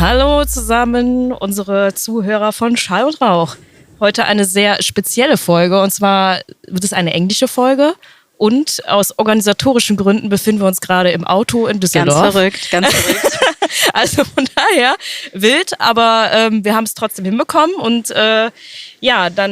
Hallo zusammen, unsere Zuhörer von Schall und Rauch. Heute eine sehr spezielle Folge, und zwar wird es eine englische Folge. Und aus organisatorischen Gründen befinden wir uns gerade im Auto in Düsseldorf. Ganz verrückt, ganz verrückt. Also von daher wild, aber wir haben es trotzdem hinbekommen. Und dann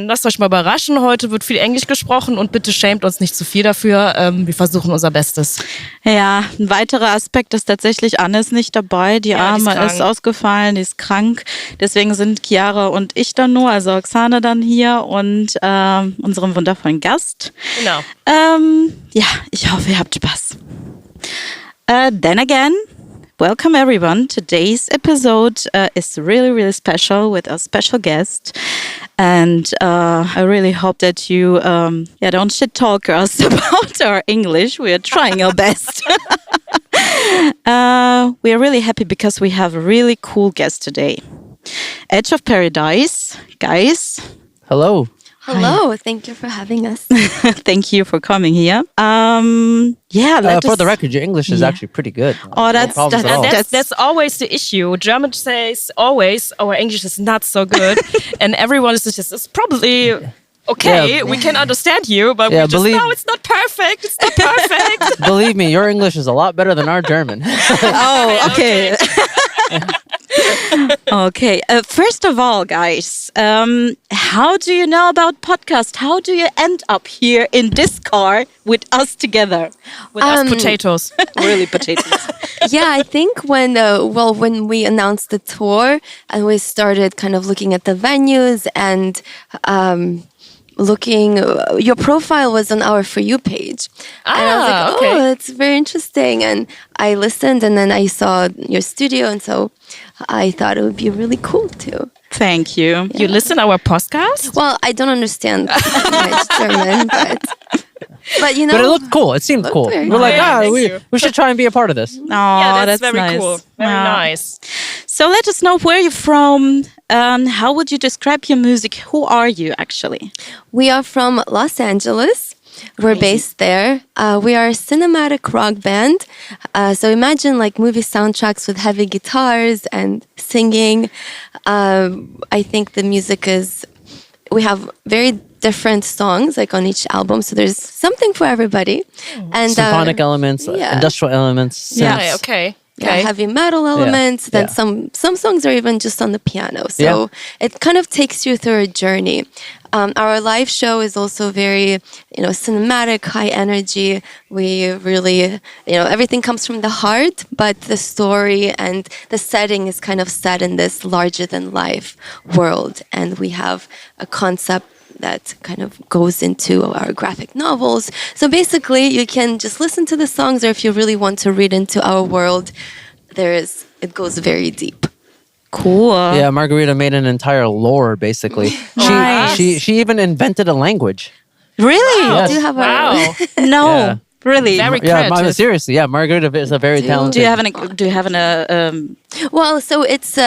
lasst euch mal überraschen. Heute wird viel Englisch gesprochen und bitte schämt uns nicht zu viel dafür. Wir versuchen unser Bestes. Ja, ein weiterer Aspekt ist tatsächlich, Anne ist nicht dabei. Die Arme ist ausgefallen, die ist krank. Deswegen sind Chiara und ich dann nur, also Oksana dann hier und unserem wundervollen Gast. Genau. Ja, ich hoffe, ihr habt Spaß. Then again, welcome everyone. Today's episode is really, really special with a special guest. And I really hope that you don't shit talk us about our English. We are trying our best. We are really happy because we have a really cool guest today. Edge of Paradise, guys. Hello. Hello, thank you for having us. Thank you for coming here. For the record, your English is actually pretty good. Oh, that's always the issue. German says always our English is not so good, and everyone is just it's probably okay. Yeah. We can understand you, but it's not perfect. It's not perfect. Believe me, your English is a lot better than our German. Oh, okay. Okay. First of all, guys, how do you know about podcast? How do you end up here in this car with us together? With us potatoes. Really potatoes. Yeah, I think when we announced the tour and we started kind of looking at the venues and your profile was on our For You page. And I was like, okay. That's very interesting. And I listened and then I saw your studio. And so I thought it would be really cool too. Thank you. Yeah. You listen to our podcast? Well, I don't understand much German, but you know. But it looked cool. It seemed cool. We're like, we should try and be a part of this. Oh, yeah, that's very nice. cool. Very nice. So let us know where you're from. How would you describe your music? Who are you actually? We are from Los Angeles. We're based there. We are a cinematic rock band. So imagine like movie soundtracks with heavy guitars and singing. I think the music we have very different songs like on each album. So there's something for everybody. And symphonic elements, industrial elements. Yeah, okay. Yeah, heavy metal elements. Then some songs are even just on the piano. So it kind of takes you through a journey. Our live show is also very, cinematic, high energy. We really, everything comes from the heart, but the story and the setting is kind of set in this larger than life world. And we have a concept that kind of goes into our graphic novels. So basically, you can just listen to the songs, or if you really want to read into our world, it goes very deep. Cool. Yeah, Margarita made an entire lore, basically. She even invented a language. Really? Yes. Do you have No. Yeah. Really? Very creative. Seriously, Margarita is a very talented. Do you have an Well, so it's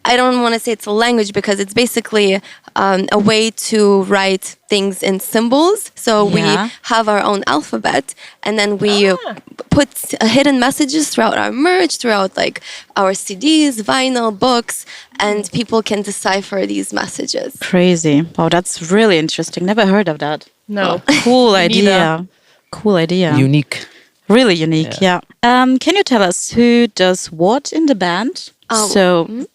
I don't want to say it's a language because it's basically a way to write things in symbols. So we have our own alphabet, and then we put hidden messages throughout our merch, throughout like our CDs, vinyl, books, and people can decipher these messages. Crazy. Oh, that's really interesting. Never heard of that. No. Cool idea. Cool idea. Unique. Really unique, yeah. Can you tell us who does what in the band?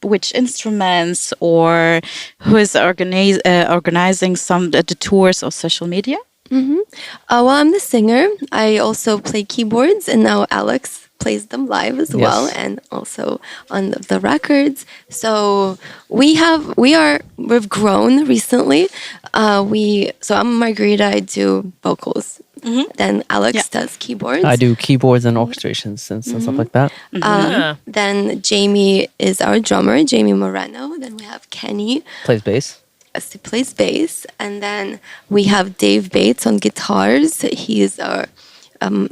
Which instruments, or who is organizing the tours or social media? Mm-hmm. Well, I'm the singer. I also play keyboards, and now Alex plays them live as well, and also on the records. So we've grown recently. I'm Margarita. I do vocals. Mm-hmm. Then Alex does keyboards. I do keyboards and orchestrations and stuff like that. Then Jamie is our drummer, Jamie Moreno. Then we have Kenny. Plays bass. He plays bass. And then we have Dave Bates on guitars. He is our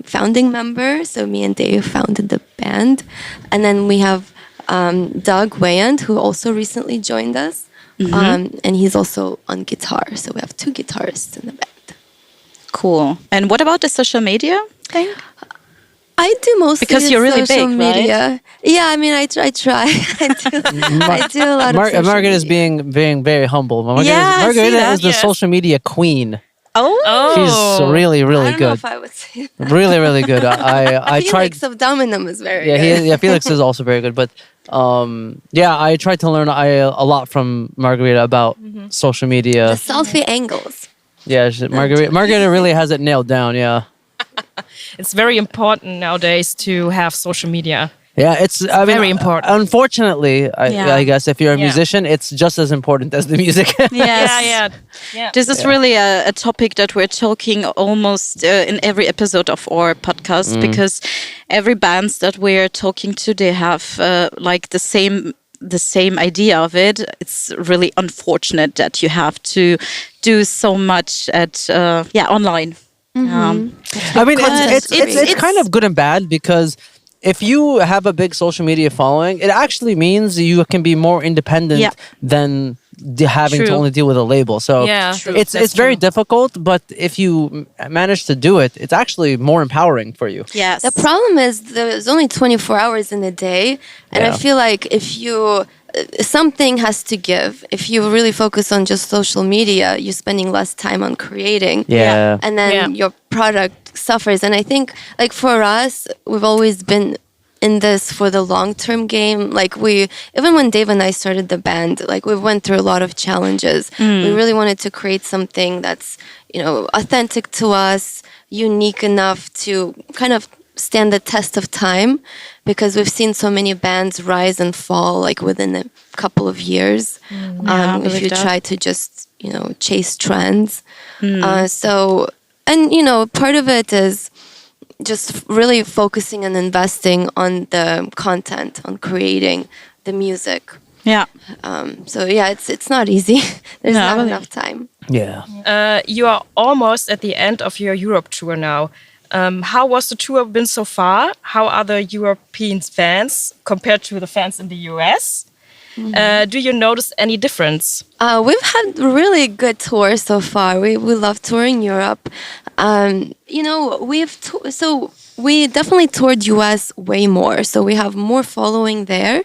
founding member. So me and Dave founded the band. And then we have Doug Wayand, who also recently joined us. Mm-hmm. And he's also on guitar. So we have 2 guitarists in the band. Cool. And what about the social media thing? I do mostly Because you're really social big, media. right? Yeah, I mean, I try. I do a lot of social Margaret is media. being very humble. Yeah, I see Margarita that. is the Yes. social media queen. Oh. She's really, I really don't know good. if I would say that. Really, really good. I tried. Felix of Dominum is very Yeah, good. Felix is also very good. But I tried to learn a lot from Margarita about social The media. selfie angles. Yeah, Margarita really has it nailed down. Yeah. It's very important nowadays to have social media. Yeah, I mean, very important. Unfortunately, I guess if you're a Yeah. musician, it's just as important as the music. Yes. Yeah. This is really a topic that we're talking almost in every episode of our podcast because every bands that we're talking to, they have like the same idea of it. It's really unfortunate that you have to do so much at online. I mean, Content it's kind of good and bad because if you have a big social media following, it actually means you can be more independent than having to True. only deal with a label. So Yeah, true. it's That's very true. difficult, but if you manage to do it, it's actually more empowering for you. Yes. The problem is there's only 24 hours in a day, and I Yeah. feel like if you something has to give. If you really focus on just social media, you're spending less time on creating. Yeah. And then your product suffers. And I think, like, for us, we've always been in this for the long-term game. Like, even when Dave and I started the band, like, we went through a lot of challenges. We really wanted to create something that's, authentic to us, unique enough to kind of stand the test of time, because we've seen so many bands rise and fall, like, within a couple of years. If you try to just, chase trends. Part of it is just really focusing and investing on the content, on creating the music. Yeah. It's not easy. There's No, not really. enough time. Yeah. You are almost at the end of your Europe tour now. How was the tour been so far? How are the European fans compared to the fans in the US? Do you notice any difference? We've had really good tours so far. We love touring Europe. We definitely toured US way more. So we have more following there.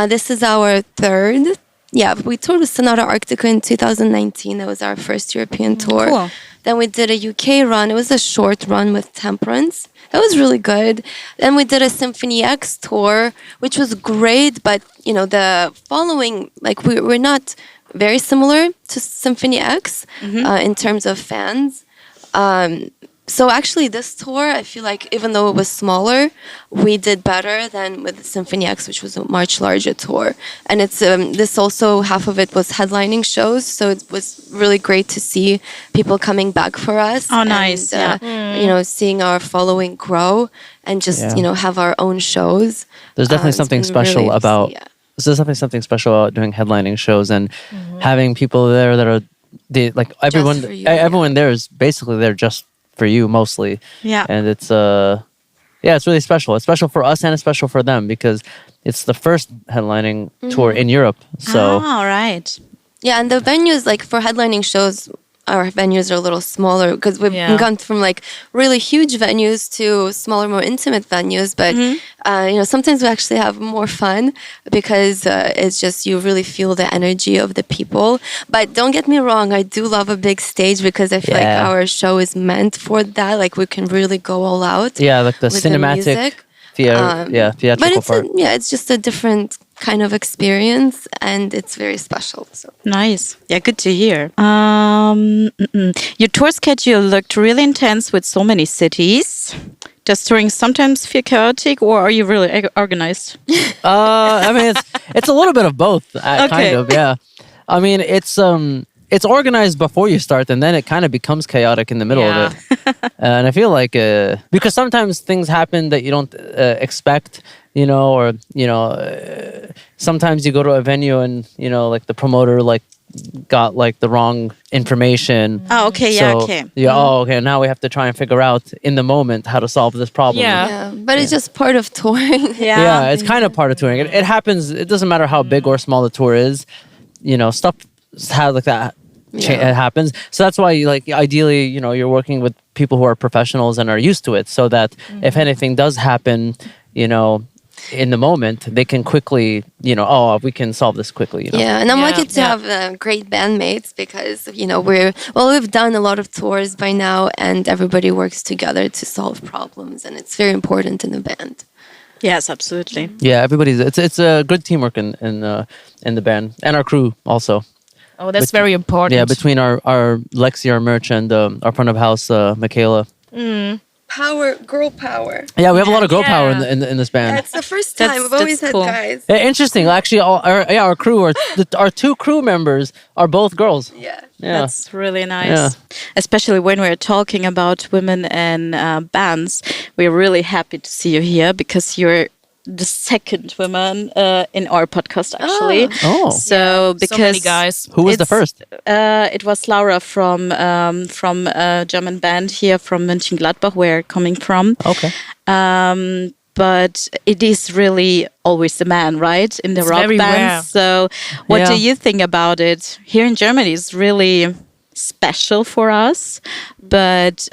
This is our third. Yeah, we toured with Sonata Arctica in 2019. That was our first European tour. Cool. Then we did a UK run. It was a short run with Temperance. That was really good. Then we did a Symphony X tour, which was great. But, the following, like, we're not very similar to Symphony X in terms of fans. So actually this tour, I feel like even though it was smaller, we did better than with Symphony X, which was a much larger tour. And it's this also, half of it was headlining shows. So it was really great to see people coming back for us. Oh, nice. And, seeing our following grow and just, have our own shows. There's definitely It's something been special really- about yeah. there's definitely something special about doing headlining shows and having people there that are everyone for you, everyone there is basically there just for you mostly. Yeah. And it's it's really special. It's special for us and it's special for them because it's the first headlining tour in Europe. So all right. Yeah, and the venues, like, for headlining shows, our venues are a little smaller because we've gone from, like, really huge venues to smaller, more intimate venues. But, sometimes we actually have more fun because it's just you really feel the energy of the people. But don't get me wrong, I do love a big stage because I feel like our show is meant for that. Like, we can really go all out. yeah, like the with cinematic music. theatrical But it's part. it's just a different kind of experience, and it's very special. So. Nice. Yeah, good to hear. Your tour schedule looked really intense with so many cities. Does touring sometimes feel chaotic, or are you really organized? I mean, it's a little bit of both, kind of. Yeah, I mean, it's organized before you start, and then it kind of becomes chaotic in the middle of it. And I feel like because sometimes things happen that you don't expect, sometimes you go to a venue and like the promoter got the wrong information. Oh, okay, okay. Okay. Now we have to try and figure out in the moment how to solve this problem. Yeah, but it's just part of touring. Yeah, it's kind of part of touring. It happens. It doesn't matter how big or small the tour is. Stuff has like that it happens. So that's why, like, ideally, you're working with people who are professionals and are used to it, so that if anything does happen, in the moment, they can quickly, we can solve this quickly. Yeah, and I'm lucky to have great bandmates because, we've done a lot of tours by now, and everybody works together to solve problems, and it's very important in a band. Yes, absolutely. Yeah, it's a good teamwork in the band, and our crew also. Oh, that's very important. Yeah, between our Lexi, our merch, and our front of house, Michaela. Girl power. Yeah, we have a lot of girl power in this band. That's the first time. We've always had guys. Yeah, interesting. Actually, our crew, our 2 crew members are both girls. Yeah. That's really nice. Yeah. Especially when we're talking about women and bands. We're really happy to see you here because you're the second woman in our podcast, actually. Oh. So because so many guys. Who was the first? It was Laura from a German band here from Mönchengladbach, where we're coming from. Okay. But it is really always the man, right? In the It's rock very bands. rare. So what do you think about it? Here in Germany is really special for us, but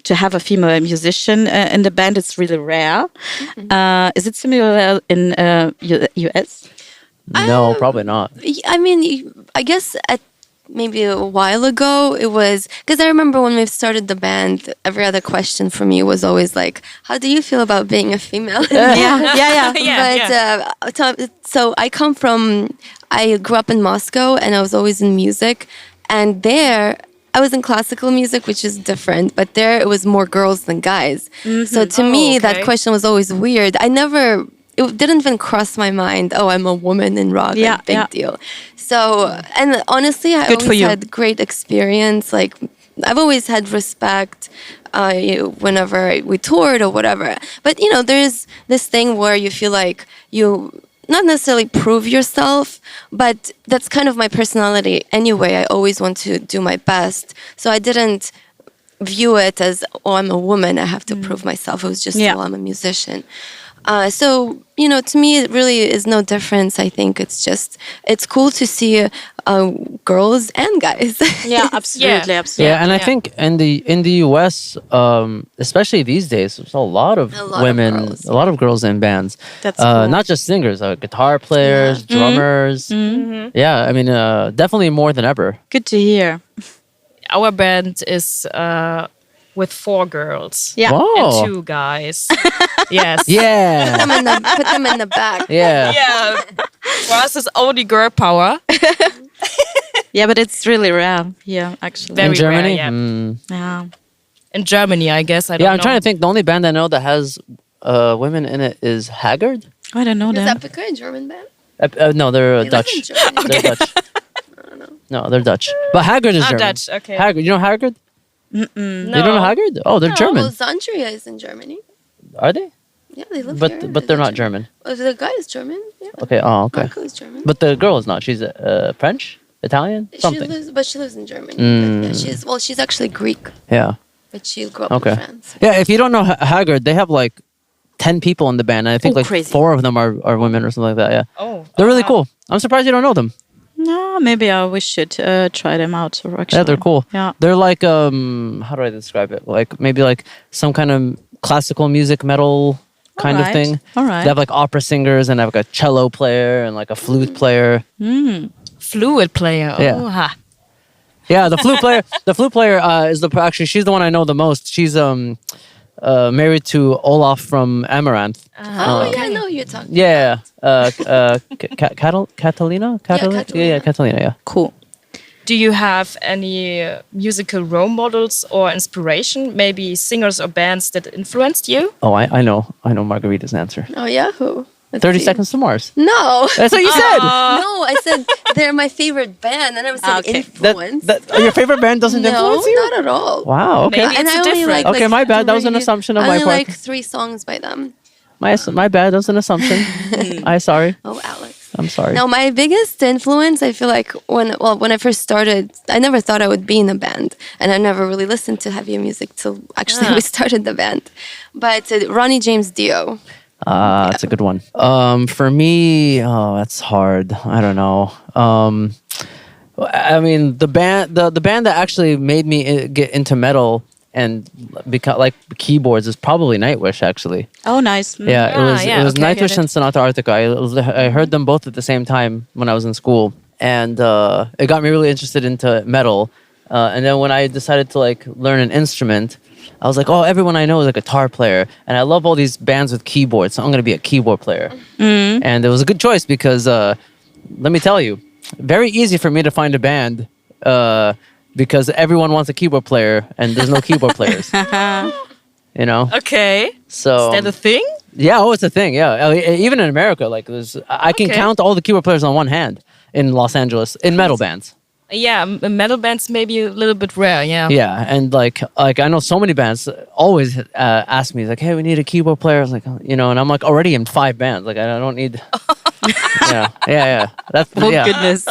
to have a female musician in the band, it's really rare. Is it similar in US? No, probably not. I mean, I guess maybe a while ago it was, because I remember when we started the band, every other question for me was always like, how do you feel about being a female? So I grew up in Moscow, and I was always in music, and there I was in classical music, which is different, but there it was more girls than guys. So to me, that question was always weird. It didn't even cross my mind, I'm a woman in rock, big deal. So, and honestly, I always had great experience. Like, I've always had respect whenever we toured or whatever. But, there's this thing where you feel like you not necessarily prove yourself, but that's kind of my personality anyway. I always want to do my best. So I didn't view it as, I'm a woman, I have to prove myself. It was just, I'm a musician. So, to me, it really is no difference. I think it's cool to see girls and guys. Yeah, absolutely. Yeah, and I think in the US, especially these days, there's a lot of women, a lot of girls in bands. That's cool. Not just singers, guitar players, drummers. Yeah, I mean, definitely more than ever. Good to hear. Our band is with 4 girls. Yeah. Whoa. And 2 guys. Yes. Yeah. Put them in the back. Yeah. Yeah. For us, it's only girl power. Yeah, but it's really rare here, actually. Very in Germany? rare, Yeah. In Germany, I guess. I don't know. I'm trying to think. The only band I know that has women in it is Haggard. I don't know Is that. Epica a German band? No, they're They live Dutch. in Germany. They're Dutch. No, they're Dutch. But Haggard is German. Dutch, okay. Haggard, you know Haggard? No. You don't know Haggard? Oh, they're German. Well, Zandria is in Germany. Are they? Yeah, they live here. But they're not German. Oh, the guy is German. Yeah. Okay. Oh, okay. Marco is German. But the girl is not. She's French, Italian, something. She lives in Germany. Mm. But she's actually Greek, Yeah. but she grew up in France. Yeah. If you don't know Haggard, they have like 10 people in the band, and I think crazy. 4 of them are women or something like that. Yeah. Oh. They're really cool. I'm surprised you don't know them. No, maybe we should try them out. Actually. Yeah, they're cool. Yeah. They're like how do I describe it? Like maybe like some kind of classical music metal kind of thing. All right. They have like opera singers and have like a cello player and like a flute player. Fluid player. Yeah. Oh, ha. Yeah, the flute player. The flute player is actually she's the one I know the most. She's married to Olaf from Amaranth. I know who you're talking. Yeah, Catalina. Yeah, Catalina. Yeah. Cool. Do you have any musical role models or inspiration? Maybe singers or bands that influenced you? Oh, I know Margarita's answer. Oh yeah, who? Let's 30 see. Seconds to Mars. No. That's what you said. No, I said they're my favorite band. I never said influence. Your favorite band doesn't influence you? Not at all. Wow. Okay. Maybe And it's I only different. like, Okay, my bad. That was an assumption on I my only part. like 3 songs by them. My bad. That was an assumption. I'm sorry. Oh, Alex. I'm sorry. Now, my biggest influence, I feel like when I first started, I never thought I would be in a band, and I never really listened to heavy music till actually we started the band. But Ronnie James Dio. That's a good one. For me, that's hard. I don't know. I mean, the band that actually made me get into metal and become like keyboards is probably Nightwish. Actually, Oh, nice. yeah, it was okay, I get Nightwish and Sonata Arctica. I heard them both at the same time when I was in school, and it got me really interested into metal. And then when I decided to like learn an instrument, I was like, oh, everyone I know is a guitar player, and I love all these bands with keyboards, so I'm gonna be a keyboard player. And it was a good choice because let me tell you, very easy for me to find a band because everyone wants a keyboard player, and there's no keyboard players. You know. Okay. So Is that a thing? yeah, oh, it's a thing. Yeah, even in America, like I can count all the keyboard players on one hand in Los Angeles in metal bands. Yeah, metal bands maybe a little bit rare. Yeah. Yeah, and like I know so many bands always ask me like, "Hey, we need a keyboard player." I was like, you know, and I'm like already in 5 bands. Like I don't need. yeah. That's Oh, yeah, goodness.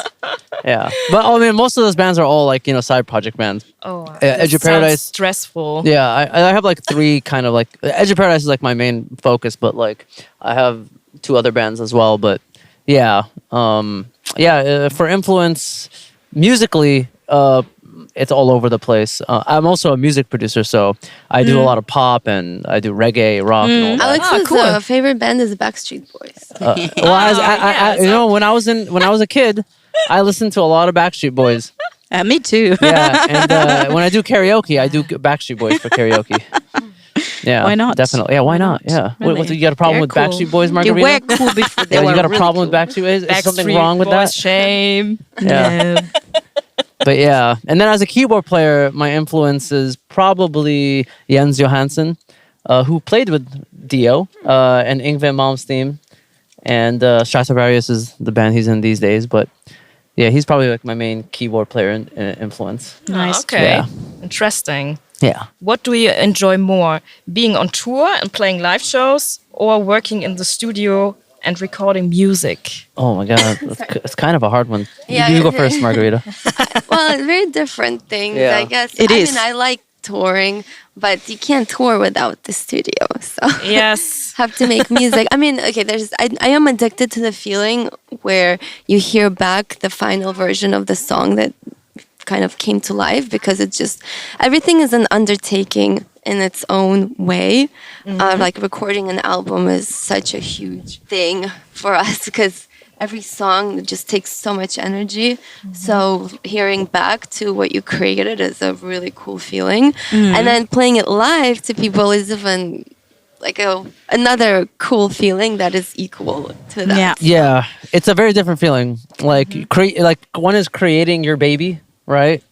yeah. But I mean, most of those bands are all like side project bands. Oh, Edge of sounds Paradise. stressful. Yeah, I have like 3 kind of like Edge of Paradise is like my main focus, but like I have 2 other bands as well. But yeah, for influence. Musically, it's all over the place. I'm also a music producer, so I do a lot of pop and I do reggae, rock, and all that. Alex's cool. favorite band is the Backstreet Boys. When I was a kid, I listened to a lot of Backstreet Boys. Me too. Yeah, and when I do karaoke, I do Backstreet Boys for karaoke. Yeah, Why not? Definitely. Yeah, why not? Yeah. Really? You got a problem They're with cool. Backstreet Boys, They Margarita? were cool before they Yeah, were you got a really problem cool. with Backstreet Boys? Is something Backstreet wrong with Boys, that? Shame. Yeah. No. But yeah, and then as a keyboard player, my influence is probably Jens Johansson, who played with Dio and Yngwie Malmsteen, and Stratovarius is the band he's in these days. But yeah, he's probably like my main keyboard player influence. Nice. Okay. Yeah. Interesting. Yeah. What do you enjoy more? Being on tour and playing live shows or working in the studio and recording music? Oh my God, it's kind of a hard one. Yeah. You go first, Margarita. Well, very different things, Yeah. I guess. It is. I mean, I like touring, but you can't tour without the studio. So Yes. have to make music. I mean, okay, I am addicted to the feeling where you hear back the final version of the song that kind of came to life, because it's just everything is an undertaking in its own way. Like recording an album is such a huge thing for us because every song just takes so much energy. So hearing back to what you created is a really cool feeling. And then playing it live to people is even like another cool feeling that is equal to that. Yeah. Yeah, it's a very different feeling. Like like one is creating your baby, right?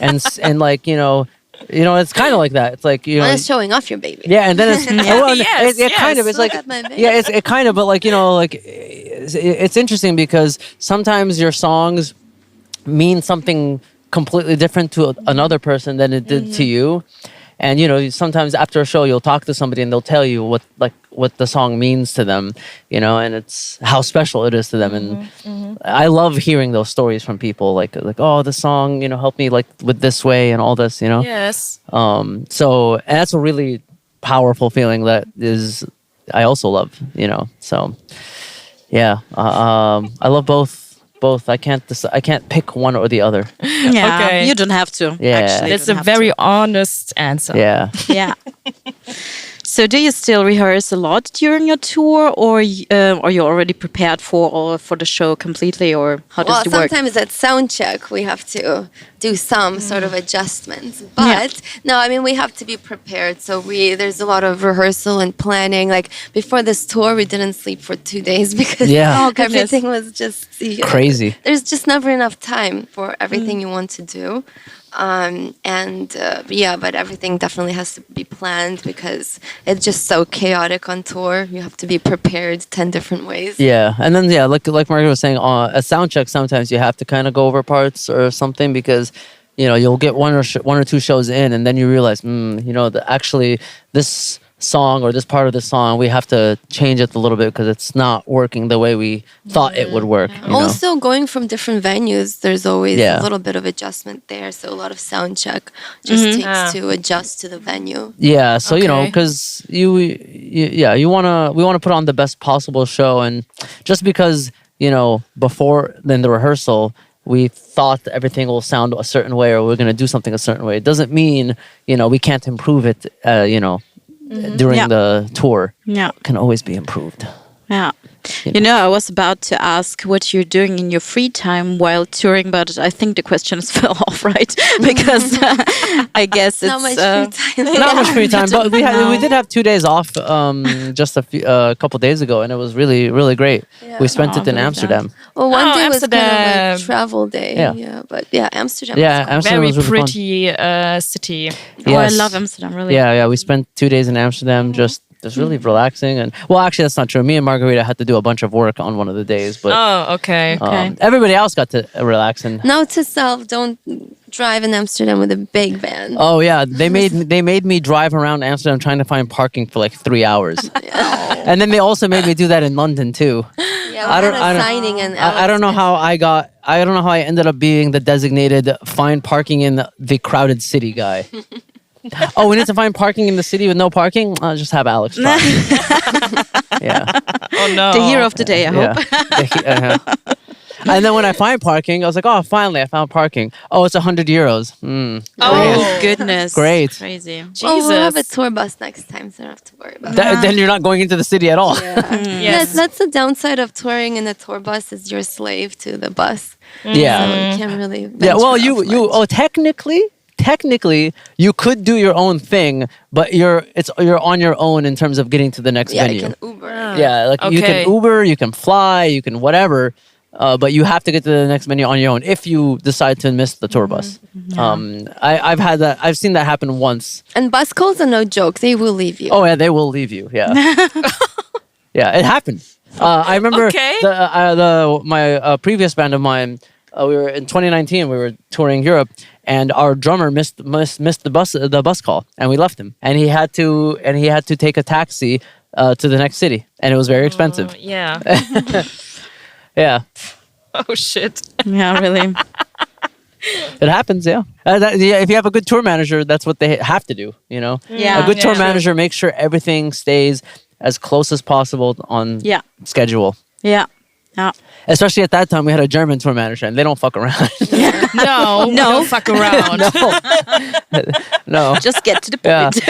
and like it's kind of like that. It's like One is showing off your baby. yeah, and then it's Yes, kind of it's Look like at my baby. yeah, it kind of, but like it's interesting because sometimes your songs mean something completely different to another person than it did to you. And sometimes after a show you'll talk to somebody and they'll tell you what the song means to them, and it's how special it is to them. And I love hearing those stories from people like oh, the song helped me like with this way and all this. Yes. So and that's a really powerful feeling that is I also love. So yeah, I love both. I can't pick one or the other. Yeah. Okay. You don't have to. Yeah. Actually, you That's a don't have very honest answer. Yeah. to. Yeah. So do you still rehearse a lot during your tour, or are you already prepared for the show completely, or how does it work? Sometimes at sound check we have to do some sort of adjustments. But no, I mean we have to be prepared. So there's a lot of rehearsal and planning. Like before this tour, we didn't sleep for 2 days because Yeah. Oh, goodness. everything was just Crazy. There's just never enough time for everything you want to do. But everything definitely has to be planned because it's just so chaotic on tour. You have to be prepared 10 different ways. Yeah, and then like Margaret was saying, a sound check sometimes you have to kind of go over parts or something because you'll get one or two shows in and then you realize actually this song or this part of the song we have to change it a little bit because it's not working the way we thought it would work. Also, going from different venues, there's always Yeah. a little bit of adjustment there. So a lot of sound check just takes to adjust to the venue. Yeah, so Okay. because we wanna put on the best possible show, and just because before then the rehearsal we thought everything will sound a certain way or we're going to do something a certain way. It doesn't mean, we can't improve it, during the tour. Yeah. It can always be improved. Yeah. I was about to ask what you're doing in your free time while touring, but I think the questions fell off, right? Because I guess it's not much free time. Not much free time, but we did have 2 days off just a couple days ago, and it was really, really great. Yeah. We spent it in Amsterdam. Well, one day was kind of Amsterdam. like travel day. Yeah. But Amsterdam. Yeah, was cool. Amsterdam Very was really fun. pretty city. Oh, I Yes. love Amsterdam, really. Yeah. We spent 2 days in Amsterdam, just really relaxing. And well, actually, that's not true. Me and Margarita had to do a bunch of work on one of the days, but Oh, okay. everybody else got to relax. And Note to self: don't drive in Amsterdam with a big van. oh yeah, they made me drive around Amsterdam trying to find parking for like 3 hours, and then they also made me do that in London too. Yeah, we had a signing and I don't know how I don't know how I ended up being the designated find parking in the crowded city guy. Oh, we need to find parking in the city with no parking? I'll just have Alex try. Yeah. Oh no. The hero of the day, I hope. Yeah. And then when I find parking, I was like, oh, finally, I found parking. Oh, it's 100 euros. Oh, goodness. Great. Crazy. Jesus. Well, we'll have a tour bus next time, so I don't have to worry about it. Then you're not going into the city at all. Yes. That's the downside of touring in a tour bus is you're a slave to the bus. Yeah. So you can't really. Yeah, well, venture off much. technically, you could do your own thing, but you're on your own in terms of getting to the next Yeah, venue. you can Uber. Yeah, like you Okay. can Uber, you can fly, you can whatever, but you have to get to the next venue on your own if you decide to miss the tour bus. I've seen that happen once. And bus calls are no joke. They will leave you. Oh yeah, they will leave you. Yeah, yeah, it happened. I remember Okay. my previous band of mine. We were in 2019. We were touring Europe, and our drummer missed the bus call, and we left him. And he had to take a taxi to the next city, and it was very expensive. Yeah. Yeah, Oh shit. Yeah, really. it happens. Yeah. Yeah, if you have a good tour manager, that's what they have to do. Yeah. A good tour Yeah. manager makes sure everything stays as close as possible on Yeah. schedule. Yeah. Yeah. Especially at that time, we had a German tour manager, and they don't fuck around. No. Don't fuck around. No. Just get to the Yeah, point.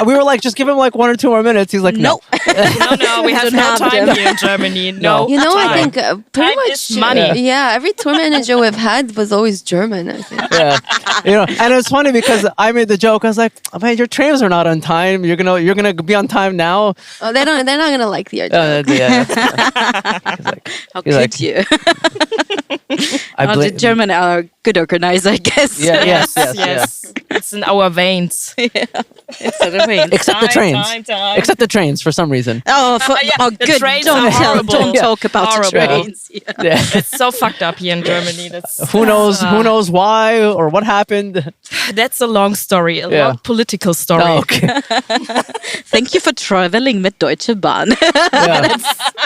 we were like, just give him like 1 or 2 more minutes. He's like, no. No, we have Don't no have time them. here in Germany. No. You know, I time. think pretty Time much is money. Yeah, every tour manager we've had was always German. I think. Yeah, and it's funny because I made the joke. I was like, oh, man, your trains are not on time. You're gonna be on time now. Oh, they're not gonna like the joke. Yeah. How He's could like- you? I The German are good organized, I guess. Yeah, yes. Yes. It's in our veins. It's sort of mean. Except the trains. Time. Except the trains for some reason. Oh, the good. trains Don't are horrible. don't talk about Horrible. the trains. Yeah. Yeah. It's so fucked up here in Germany. That's Who knows why or what happened? That's a long story, a Yeah. long political story. Oh, okay. Thank you for traveling mit Deutsche Bahn. Yeah.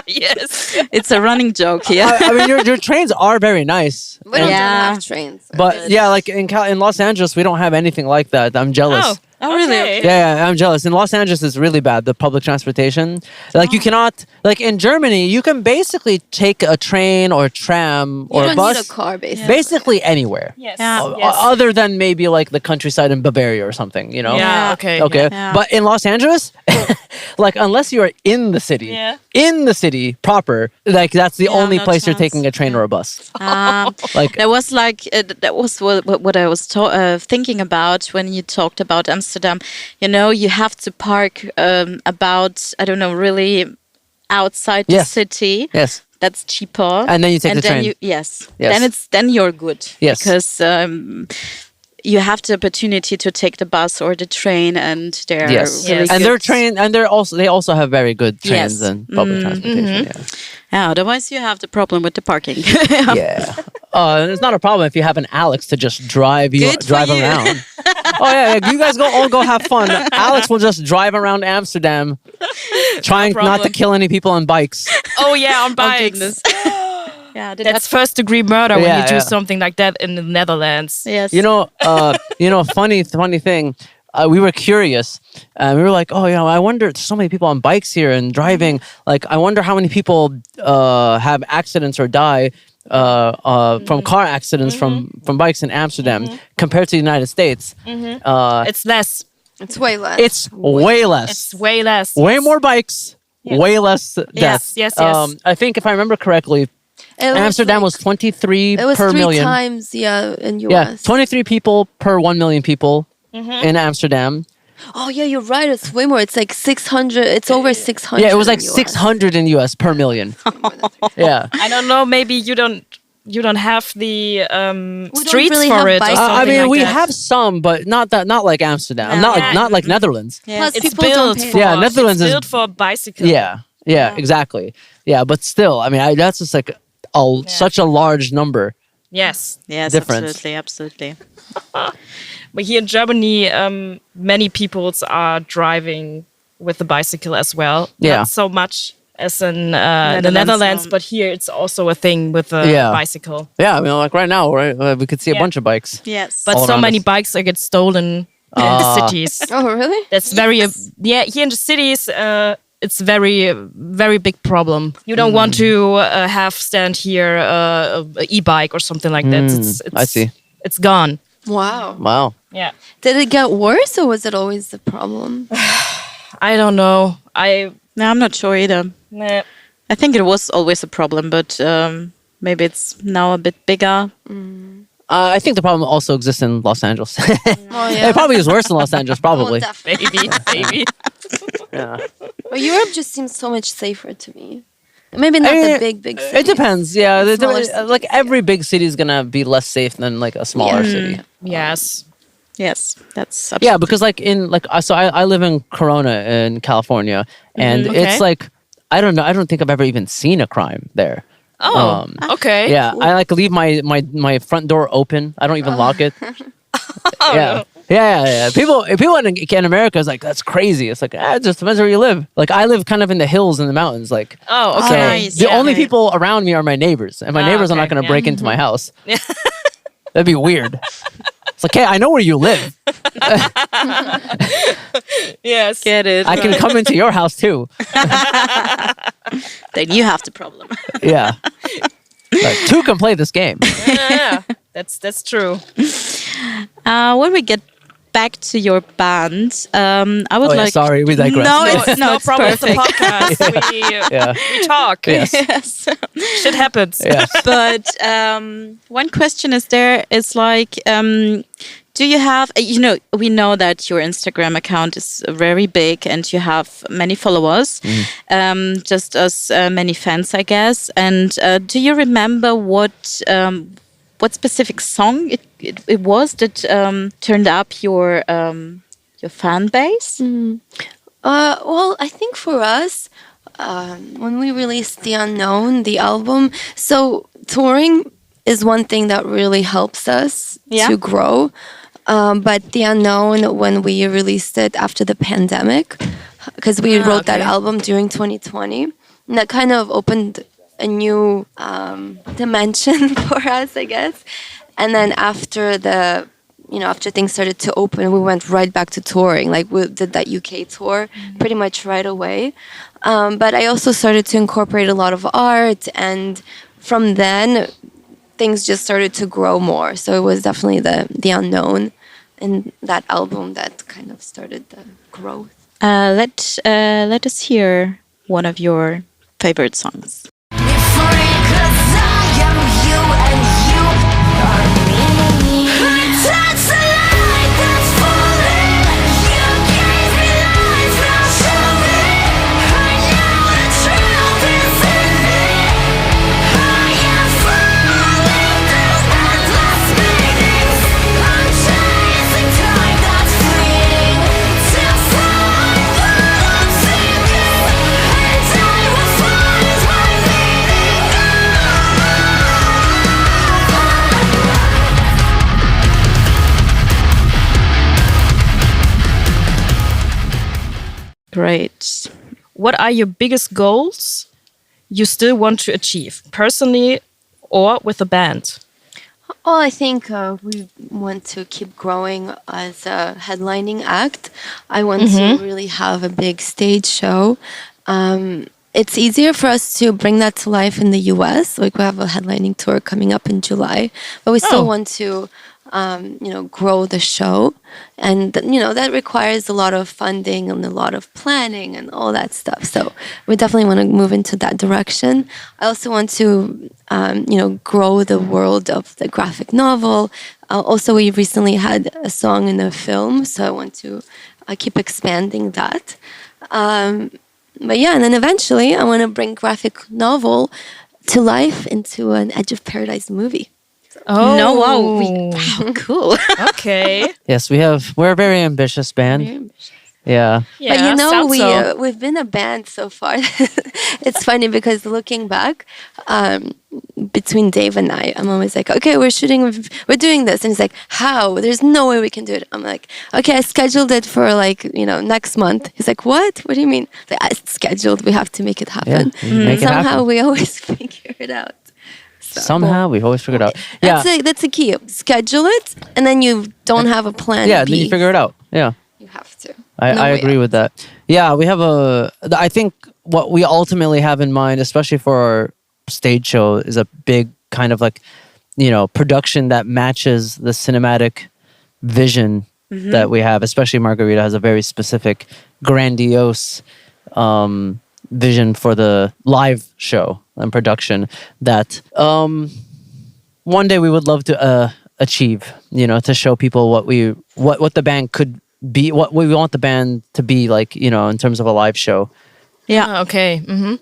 Yes. It's a running joke here. I mean, your trains are very nice. We don't Yeah. have trains. But yeah, like in Los Angeles, we don't have anything like that. I'm jealous. Oh, really? Okay. Yeah, I'm jealous. In Los Angeles, it's really bad, the public transportation. Like, you cannot, like in Germany, you can basically take a train or tram you or don't a bus. need a car, basically. Basically anywhere. Yes. Yeah. Yes. Other than maybe like the countryside in Bavaria or something, Yeah. Yeah. Okay. Okay. Yeah. But in Los Angeles, like unless you are in the city, Yeah. in the city proper, like that's the Yeah, only no place you're chance. taking a train or a bus. Like That was that was what I was thinking about when you talked about Amsterdam. You have to park about, I don't know, really outside the Yes. city. yes. That's cheaper. And then you take the then train. Yes. Yes. Then you're good. Yes. Because you have the opportunity to take the bus or the train, and they're Yes. really Yes. And good. they're trained, and they also have very good trains Yes. and public transportation. Yeah. Yeah, otherwise you have the problem with the parking. Yeah. It's not a problem if you have an Alex to just drive Good for you. around. Oh yeah, you guys all go have fun. Alex will just drive around Amsterdam, trying not to problem. kill any people on bikes. Oh yeah, on Oh, bikes. goodness. Yeah, That's first degree murder when Yeah, you do yeah. something like that in the Netherlands. yes. Funny thing. We were curious. We were like, I wonder. There's so many people on bikes here and driving. Like, I wonder how many people have accidents or die from car accidents from bikes in Amsterdam compared to the United States. It's less. It's way less. It's way less. It's way less. Way yes. more bikes. Yeah. Way less deaths. Yes. I think if I remember correctly, Amsterdam was 23 it was per 3 million. times, in US. Yeah, 23 people per 1 million people in Amsterdam. Oh yeah, you're right. It's way more. It's like 600. It's over 600. Yeah, it was like in US. 600 in US per million. Yeah. I don't know. Maybe you don't have the don't streets really for have it. Or bikes. I something mean, like we that. have some, but not like Amsterdam. No. Not like Netherlands. Plus, It's people don't built pay. for. Yeah, Netherlands it's is- built for bicycles. Yeah, exactly. Yeah, but still, I mean, that's just like such a large number. Yes. Yes, Difference. absolutely. But here in Germany, many people are driving with the bicycle as well. Yeah. Not so much as in the Netherlands, no. but here it's also a thing with the bicycle. Yeah, I mean, like right now, right, we could see a bunch of bikes. Yes. But All so around many us. bikes get stolen in the cities. Oh really? That's very here in the cities. It's very very big problem. You don't want to have stand here a e-bike or something like that. It's I see. It's gone. Wow. Wow. Yeah. Did it get worse, or was it always the problem? I don't know. No, I'm not sure either. Nah. I think it was always a problem, but maybe it's now a bit bigger. I think the problem also exists in Los Angeles. Oh yeah. It probably is worse in Los Angeles, probably. Oh, definitely. Maybe. Yeah. But Europe just seems so much safer to me. Maybe not the big cities. It depends. Yeah, The smaller like cities, every big city is gonna be less safe than like a smaller city. Yes. Yes, that's Yeah, because like I live in Corona in California, and Okay. it's like I don't know. I don't think I've ever even seen a crime there. Oh. Okay. Yeah, I like leave my front door open. I don't even lock it. Yeah. Yeah. People in America is like, that's crazy. It's like, it just depends where you live. Like I live kind of in the hills and the mountains. Like, Oh. so Okay. nice. the Yeah. only people around me are my neighbors, and my neighbors are not okay, going to yeah. break into my house. That'd be weird. It's like, hey, I know where you live. Yes. get it. I can come into your house too. Then you have the problem. Yeah. Like, two can play this game. Yeah. That's true. When we get back to your band, I would Oh, yeah, like. sorry, we digress. No, Yeah. it's no, it's problem. It's a perfect. podcast. Yeah. We talk. Yes. Yes. Shit happens. Yes. But one question is like, do you have, we know that your Instagram account is very big and you have many followers, just as many fans, I guess. And do you remember what specific song it was that turned up your fan base? Well, I think for us, when we released The Unknown, the album, so touring is one thing that really helps us Yeah. to grow. But The Unknown, when we released it after the pandemic, because we wrote that okay. album during 2020, and that kind of opened a new dimension for us, I guess. And then after after things started to open, we went right back to touring. Like we did that UK tour pretty much right away. But I also started to incorporate a lot of art, and from then things just started to grow more. So it was definitely the Unknown in that album that kind of started the growth. Let us hear one of your favorite songs. Great. What are your biggest goals you still want to achieve, personally or with a band? Well, I think we want to keep growing as a headlining act. I want to really have a big stage show. it's easier for us to bring that to life in the US. Like we have a headlining tour coming up in July, but we still want to, grow the show. And, that requires a lot of funding and a lot of planning and all that stuff. So we definitely want to move into that direction. I also want to, grow the world of the graphic novel. Also, we recently had a song in a film, so I want to keep expanding that. But yeah, and then eventually I want to bring graphic novel to life into an Edge of Paradise movie. Oh no! Wow, cool. Okay. Yes, we're a very ambitious band. Very ambitious. Yeah. But we've been a band so far. It's funny because looking back, between Dave and I'm always like, okay, we're doing this, and he's like, how? There's no way we can do it. I'm like, okay, I scheduled it for next month. He's like, what? What do you mean? Like, it's scheduled. We have to make it happen. Make it Somehow happen. we always figure it out. So, Somehow we've always figured it out. Yeah. That's a key. Schedule it, and then you don't have a plan. Yeah, B. then you figure it out. Yeah. You have to. I agree with that. Yeah, we have I think what we ultimately have in mind, especially for our stage show, is a big kind of production that matches the cinematic vision that we have. Especially Margarita has a very specific, grandiose vision for the live show and production that one day we would love to achieve, to show people what the band could be, what we want the band to be like, in terms of a live show. Yeah. Okay. Mm-hmm.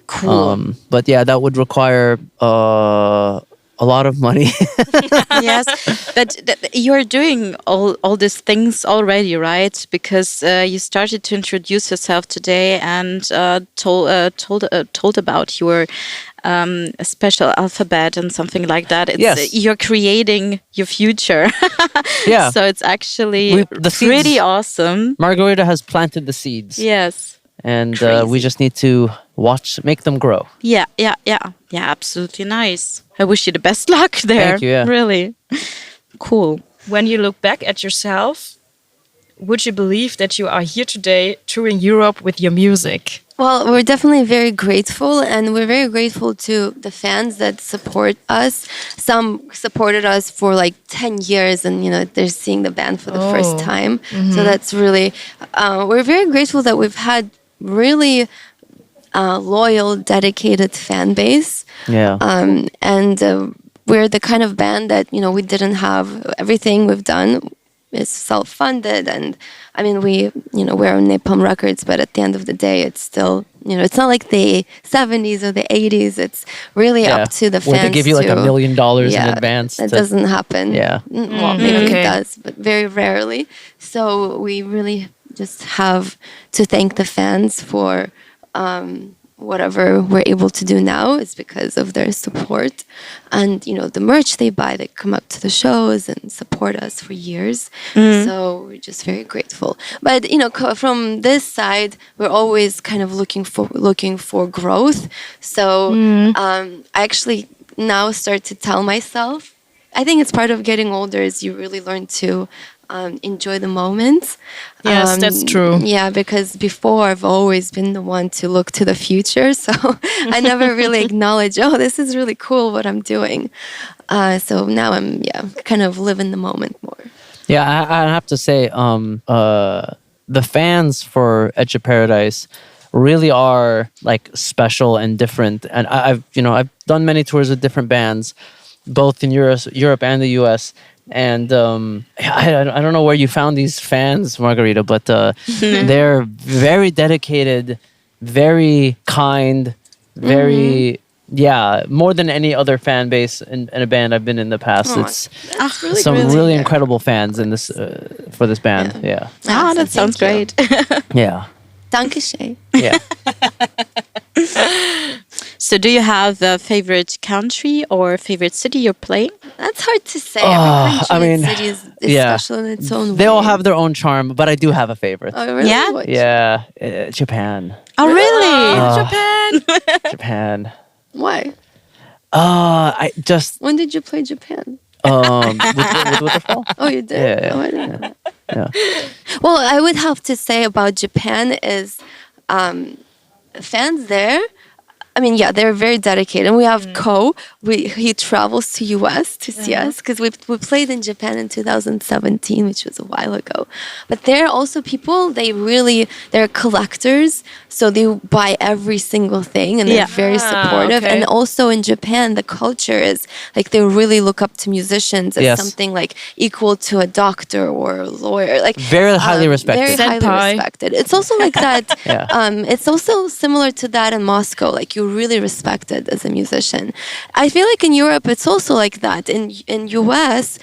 Cool. But yeah, that would require a lot of money. Yes, but you're doing all these things already, right? Because you started to introduce yourself today and told about your special alphabet and something like that. It's, you're creating your future. Yeah. So it's actually pretty awesome. Margarita has planted the seeds. Yes. And we just need to make them grow. Yeah, absolutely nice. I wish you the best luck there. Thank you, yeah. Really. Cool. When you look back at yourself, would you believe that you are here today touring Europe with your music? Well, we're definitely very grateful, and we're very grateful to the fans that support us. Some supported us for 10 years, and they're seeing the band for the first time. So that's really, we're very grateful that we've had really loyal, dedicated fan base. Yeah. And we're the kind of band that we didn't have everything we've done is self-funded, and I mean we're on Napalm Records, but at the end of the day it's still it's not like the 70s or the 80s. It's really up to the fans. Where they give you $1 million in advance. That doesn't happen. Yeah. Well, maybe it does, but very rarely. So we really just have to thank the fans for whatever we're able to do now is because of their support, and the merch they buy. They come up to the shows and support us for years. So we're just very grateful. But from this side, we're always kind of looking for growth. So I actually now start to tell myself, I think it's part of getting older is you really learn to enjoy the moments. Yes, that's true. Yeah, because before I've always been the one to look to the future, so I never really acknowledge, this is really cool what I'm doing. So now I'm kind of living the moment more. Yeah, I have to say, the fans for Edge of Paradise really are special and different. And I've done many tours with different bands, both in Europe and the US. And I don't know where you found these fans, Margarita, but they're very dedicated, very kind, very more than any other fan base in a band I've been in the past. It's really some really incredible fans in this for this band. Yeah. That sounds great. Yeah. Dankeschön. Yeah. So do you have a favorite country or favorite city you're playing? That's hard to say. Every country city is special in its own way. They all have their own charm, but I do have a favorite. Oh, really? Yeah? What? Yeah, Japan. Oh, really? Japan. Japan. Why? I just When did you play Japan? with Waterfall. Oh, you did? Yeah, Oh, I didn't know that. Yeah. Well, I would have to say about Japan is fans there, I mean, yeah, they're very dedicated. And we have he travels to US to see us because we played in Japan in 2017, which was a while ago. But they're also people, they're collectors. So they buy every single thing and they're very supportive. Okay. And also in Japan, the culture is like they really look up to musicians as something like equal to a doctor or a lawyer. Like very highly respected. Very highly respected. It's also like that. It's also similar to that in Moscow. Like you're really respected as a musician. I feel like in Europe, it's also like that. In US,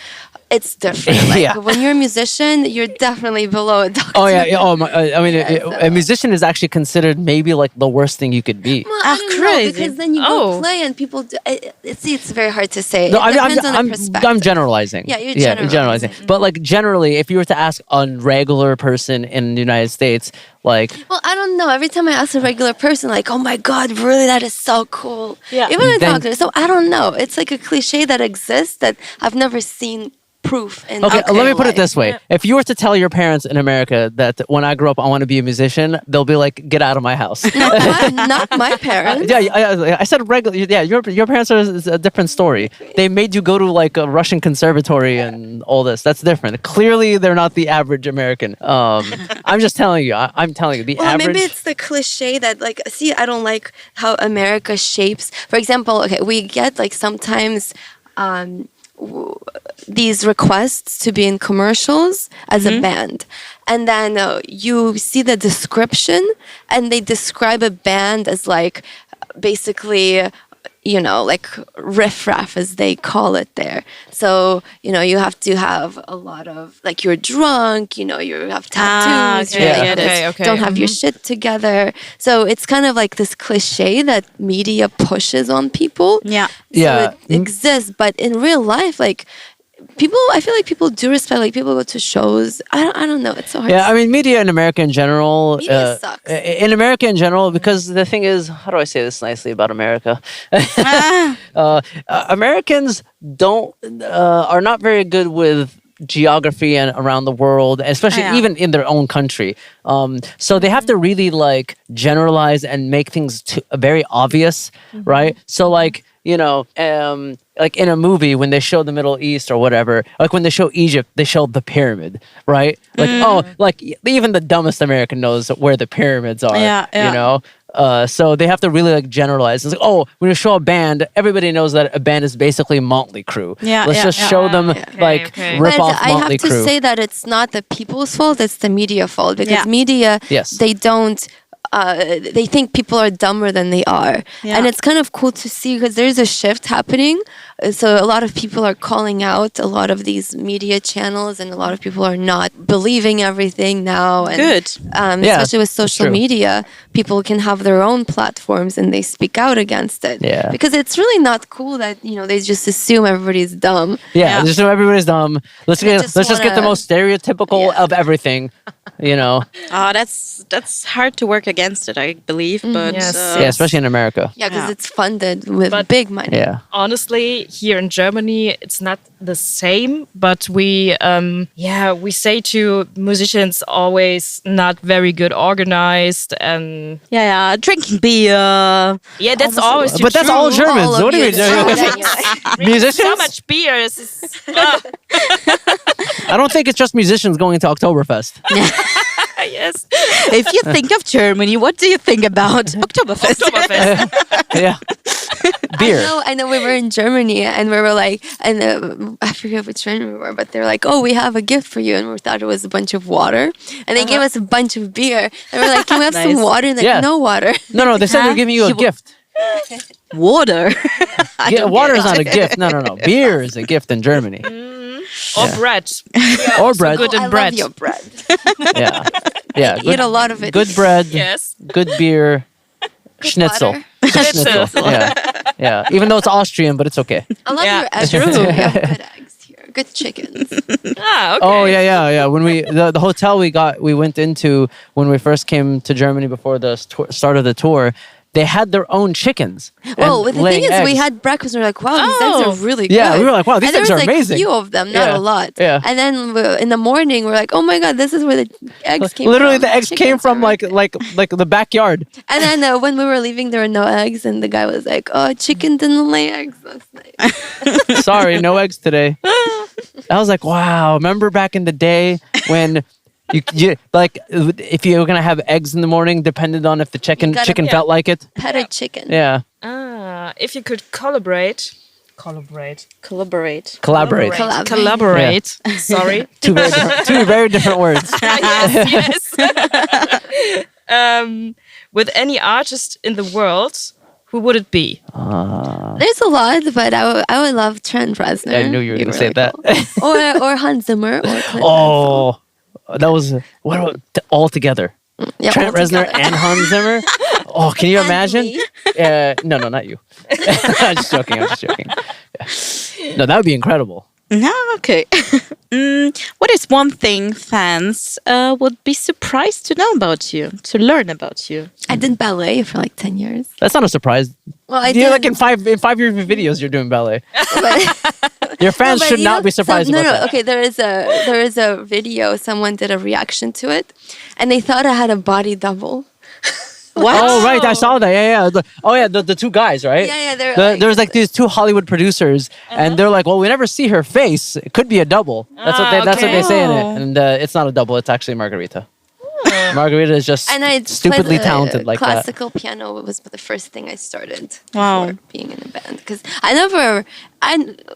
it's different. Like when you're a musician, you're definitely below a doctor. Oh yeah. A musician is actually considered maybe like the worst thing you could be. Well, I don't know, because then you go play and people do, it's very hard to say. No, it depends on the perspective. I'm generalizing. Yeah, you're generalizing. But like generally, if you were to ask a regular person in the United States, like, well, I don't know. Every time I ask a regular person, like, oh my God, really, that is so cool. Yeah. Even a doctor. So I don't know. It's like a cliche that exists that I've never seen proof in let me put it this way. If you were to tell your parents in America that when I grow up I want to be a musician, they'll be like, get out of my house. Not my parents. I said regular. Yeah, your parents are a different story. They made you go to like a Russian conservatory and all this. That's different. Clearly they're not the average American. I'm just telling you. I'm telling you the average. Maybe it's the cliche that like, see, I don't like how America shapes. For example, we get like sometimes these requests to be in commercials as a band, and then you see the description and they describe a band as like basically like riff-raff as they call it there. So, you have to have a lot of, like, you're drunk, you have tattoos, don't have your shit together. So it's kind of like this cliche that media pushes on people. Yeah. So it exists, but in real life, like, I feel like people do respect, like people go to shows. I don't know. It's so hard. Yeah, I mean, media in America in general. Media sucks. In America in general, because the thing is, how do I say this nicely about America? Americans are not very good with geography and around the world, especially even in their own country. So they have to really like generalize and make things very obvious, right? So like, like in a movie when they show the Middle East or whatever, like when they show Egypt, they show the pyramid, right? Like, like even the dumbest American knows where the pyramids are, so they have to really like generalize. It's like, when you show a band, everybody knows that a band is basically Motley Crue. Let's just show them rip off Motley Crue. I have to say that it's not the people's fault, it's the media fault, because media, they don't they think people are dumber than they are. And it's kind of cool to see because there's a shift happening. So a lot of people are calling out a lot of these media channels, and a lot of people are not believing everything now. And, Good. Especially with social media, people can have their own platforms and they speak out against it. Yeah. Because it's really not cool that, they just assume everybody's dumb. Just assume everybody's dumb. Let's just get the most stereotypical of everything. That's hard to work against it, I believe. But especially in America. Yeah, because it's funded with big money. Yeah. Honestly, here in Germany, it's not the same. But we say to musicians always not very good organized and drinking beer. Yeah, that's always. But that's all Germans. What do you mean? Musicians? So much beer. I don't think it's just musicians going to Oktoberfest. Yes. If you think of Germany, what do you think about Oktoberfest? Yeah. Beer. I know we were in Germany and we were like, and I forget which one we were, but they're like, we have a gift for you. And we thought it was a bunch of water. And they gave us a bunch of beer. And we're like, can we have some water? And like, no water. No, they said they're giving you a gift. Water? Water is not a gift. No. Beer is a gift in Germany. Or bread. Or bread. Good in bread. I love your bread. Yeah. Eat a lot of it. Good bread. Yes. Good beer. Schnitzel. Schnitzel. Yeah. Even though it's Austrian, but it's okay. I love your eggs. We have good eggs here. Good chickens. Okay. Oh yeah. When the hotel we went into when we first came to Germany before the start of the tour, they had their own chickens. Well, the thing is, eggs. we had breakfast and we're like, wow, these eggs are really good. Yeah, we were like, wow, these and eggs there are was like amazing. a few of them, not a lot. Yeah. And then in the morning, we're like, oh my god, this is where the eggs came Literally, from. the eggs came Chickens from are like the backyard. And then when we were leaving, there were no eggs, and the guy was like, "Oh, chicken didn't lay eggs last night." Sorry, no eggs today. I was like, wow. Remember back in the day when you like if you were gonna have eggs in the morning, depended on if the chicken felt like it. Had a chicken. Yeah. If you could collaborate. Sorry. Two very different words. yes. With any artist in the world, who would it be? There's a lot, but I would love Trent Reznor. I knew you were going to say that. Cool. or Hans Zimmer. Or Clint Oh, that was what about all together? Yeah, Trent all Reznor together. and Hans Zimmer. Oh, can you And imagine? me. No, not you. I'm just joking. Yeah. No, that would be incredible. No, okay. What is one thing fans would be surprised to know about you, to learn about you? I did ballet for like 10 years. That's not a surprise. Well, I You're did. like in 5 years of videos, you're doing ballet. but- Your fans No, but should you not know, be surprised no, about no, that. okay, there is a video, someone did a reaction to it, and they thought I had a body double. What? Oh right, I saw that. Yeah. The two guys, right? Yeah, they're There's like these two Hollywood producers, and they're like, well, we never see her face. It could be a double. That's what they say in it, and it's not a double. It's actually Margarita. Margarita is just And I stupidly played, talented like that. classical piano was the first thing I started. Wow. Before being in a band, because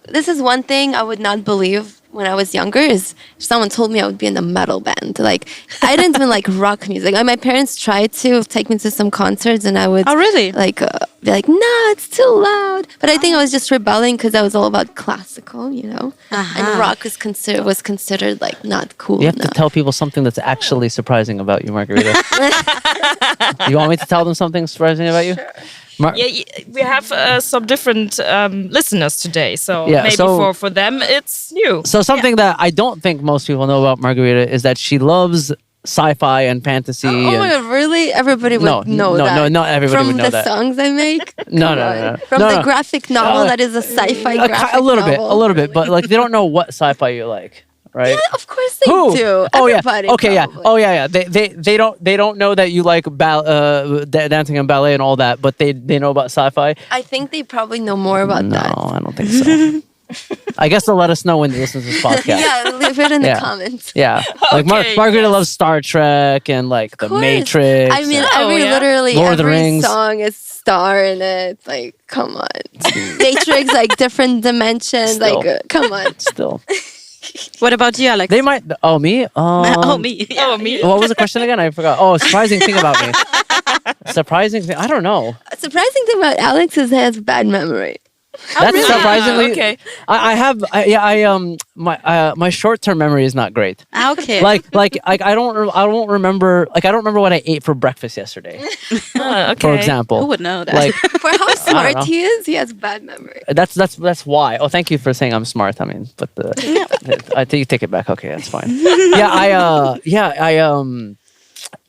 this is one thing I would not believe when I was younger is if someone told me I would be in a metal band. Like I didn't even like rock music. Like my parents tried to take me to some concerts, and I would Oh, really? like be like, no, it's too loud. But I think I was just rebelling because I was all about classical, you know, and rock was considered like not cool. You have to enough. tell people something that's actually surprising about you, Margarita. You want me to tell them something surprising about you? We have some different listeners today, so Yeah, maybe so- for them it's new. So something that I don't think most people know about Margarita is that she loves sci-fi and fantasy. Oh my and- god, really? Everybody would know that. No, not everybody From would know the that. songs I make? No, Come no, on. no. From No, the no. graphic novel that is a sci-fi graphic a little novel. bit, but like they don't know what sci-fi you like, right? Yeah, of course they Who? do. Oh yeah. Everybody, Okay, probably. yeah. Oh yeah. They don't know that you like dancing and ballet and all that, but they know about sci-fi. I think they probably know more about No, that. I don't think so. I guess they'll let us know when they listen to this podcast. Yeah, leave it in the Yeah. comments. Yeah. Like Okay, Margarita yes. loves Star Trek and like The Of course. Matrix. I mean, Oh, yeah. literally Lord of the every Rings. song is star in it. Like, come on. Matrix, like different dimensions. Still. Like, come on. Still. What about you, Alex? They might. Oh, me? Oh, me. Oh, me? What was the question again? I forgot. Oh, surprising thing about me. Surprising thing. I don't know. Surprising thing about Alex is he has bad memory. That's really? surprisingly. Okay. My short-term memory is not great. Okay. I don't remember what I ate for breakfast yesterday, Okay. for example. Who would know that? Like For how know. smart he is, he has bad memory. that's why. Oh, thank you for saying I'm smart. I mean, but I think you take it back. Okay, that's fine.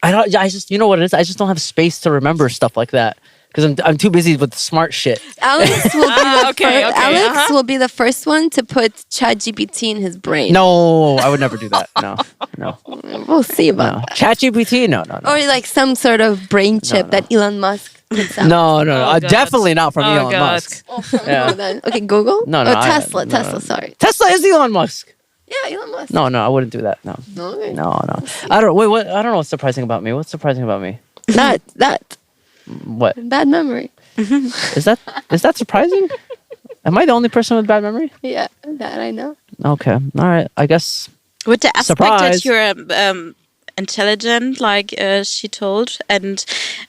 I just, you know what it is? I just don't have space to remember stuff like that because I'm too busy with smart shit. Alex will be the Okay, first, okay, Alex will be the first one to put ChatGPT in his brain. No, I would never do that. No. We'll see about that. ChatGPT? No. Or like some sort of brain chip that Elon Musk puts out. No. God. Definitely not from Oh, Elon God. Musk. Oh, from Yeah. who then? Okay, Google? No, Oh, I- Tesla. no, Tesla, no. sorry. Tesla is Elon Musk. Yeah, Elon Musk. No, I wouldn't do that. No. Okay. No. I don't. Wait. What? I don't know what's surprising about me. What's surprising about me? That. What Bad memory. is that? Is that surprising? Am I the only person with bad memory? Yeah, that I know. Okay. All right. I guess. With the aspect Surprise. that you're intelligent, like she told, and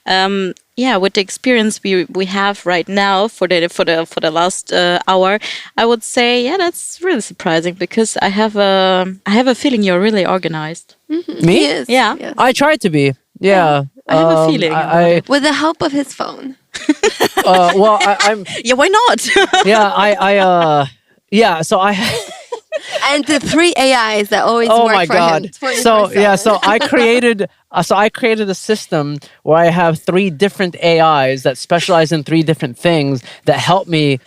with the experience we have right now for the last hour, I would say that's really surprising because I have a feeling you're really organized. Me? He is. Yeah. Yes. I try to be. Yeah. I have a feeling about it. With the help of his phone. Well, I'm. Yeah, why not? Yeah. Yeah. So I. and the 3 AIs that always Oh work my for God. him. So I created a system where I have 3 different AIs that specialize in 3 different things that help me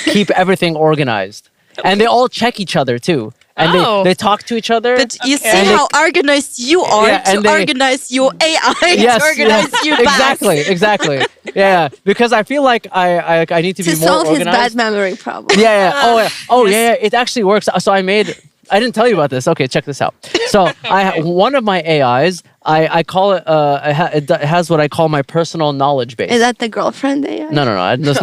keep everything organized. And they all check each other too. And they talk to each other. But you see how organized you are organize your AI to organize you back. Exactly. Yeah, because I feel like I need to be more solve organized. his bad memory problem. Yeah. It actually works. So I didn't tell you about this. Okay, check this out. So one of my AIs, I call it. It has what I call my personal knowledge base. Is that the girlfriend AI? No. There's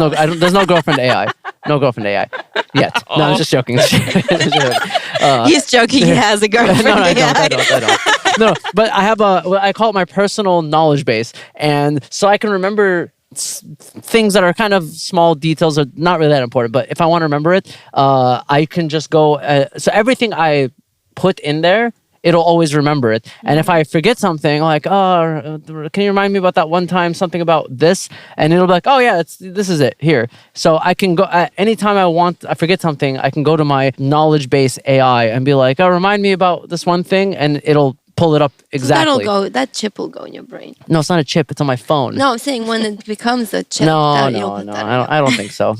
no girlfriend AI. No girlfriend AI yet. No, I'm just joking. He's joking. He has a girlfriend. No, I don't. No, but I call it my personal knowledge base, and so I can remember things that are kind of small details, are not really that important. But if I want to remember it, I can just go. So everything I put in there, it'll always remember it. And if I forget something, like, can you remind me about that one time, something about this? And it'll be like, oh yeah, this is it here. So I can go anytime I forget something, I can go to my knowledge base AI and be like, oh, remind me about this one thing, and it'll pull it up exactly. So that chip will go in your brain. No, it's not a chip. It's on my phone. No, I'm saying when it becomes a chip. No. I don't think so.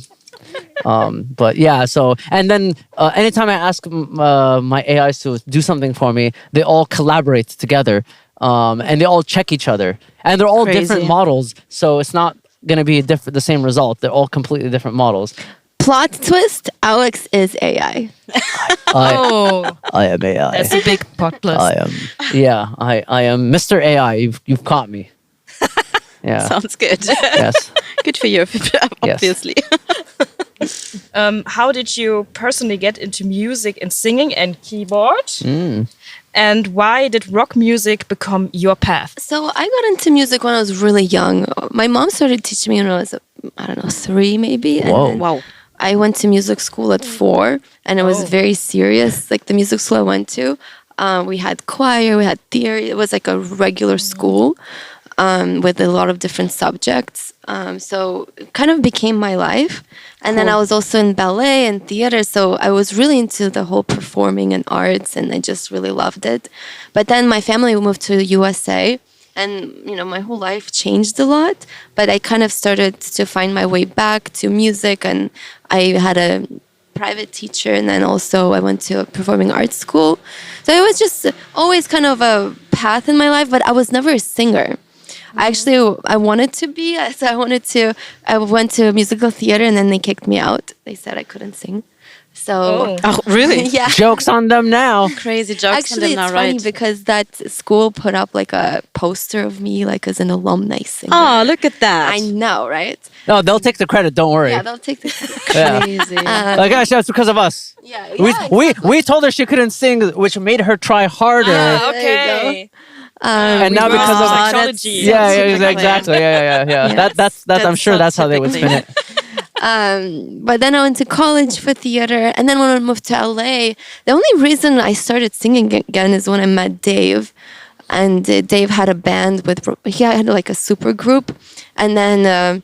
But yeah, so, and then anytime I ask my AIs to do something for me, they all collaborate together, and they all check each other, and they're all different models, so it's not going to be the same result. They're all completely different models. Plot twist, Alex is AI. I am AI. That's a big plot twist. I am Mr. AI. You've caught me. Yeah. Sounds good. Yes. Good for you, obviously. How did you personally get into music and singing and keyboard? And why did rock music become your path? So I got into music when I was really young. My mom started teaching me when I was, 3 maybe. And Wow. I went to music school at 4, and it was very serious. Like the music school I went to, we had choir, we had theory. It was like a regular school with a lot of different subjects. So it kind of became my life. And then I was also in ballet and theater. So I was really into the whole performing and arts, and I just really loved it. But then my family moved to the USA. And, my whole life changed a lot. But I kind of started to find my way back to music. And I had a private teacher. And then also I went to a performing arts school. So it was just always kind of a path in my life. But I was never a singer. I wanted to be. So I went to musical theater, and then they kicked me out. They said I couldn't sing. So, really? Yeah. Jokes on them now. Crazy jokes Actually, on them now, it's funny right? because that school put up like a poster of me, like as an alumni singer. Oh, look at that. I know, right? No, they'll take the credit. Don't worry. Yeah, they'll take the Crazy. Like, gosh, that's because of us. Yeah, We told her she couldn't sing, which made her try harder. Okay. And now because of psychology. Yeah, exactly. Yeah. That's I'm sure that's how they would spin it. But then I went to college for theater, and then when I moved to LA, the only reason I started singing again is when I met Dave, and Dave had a band he had like a super group, and then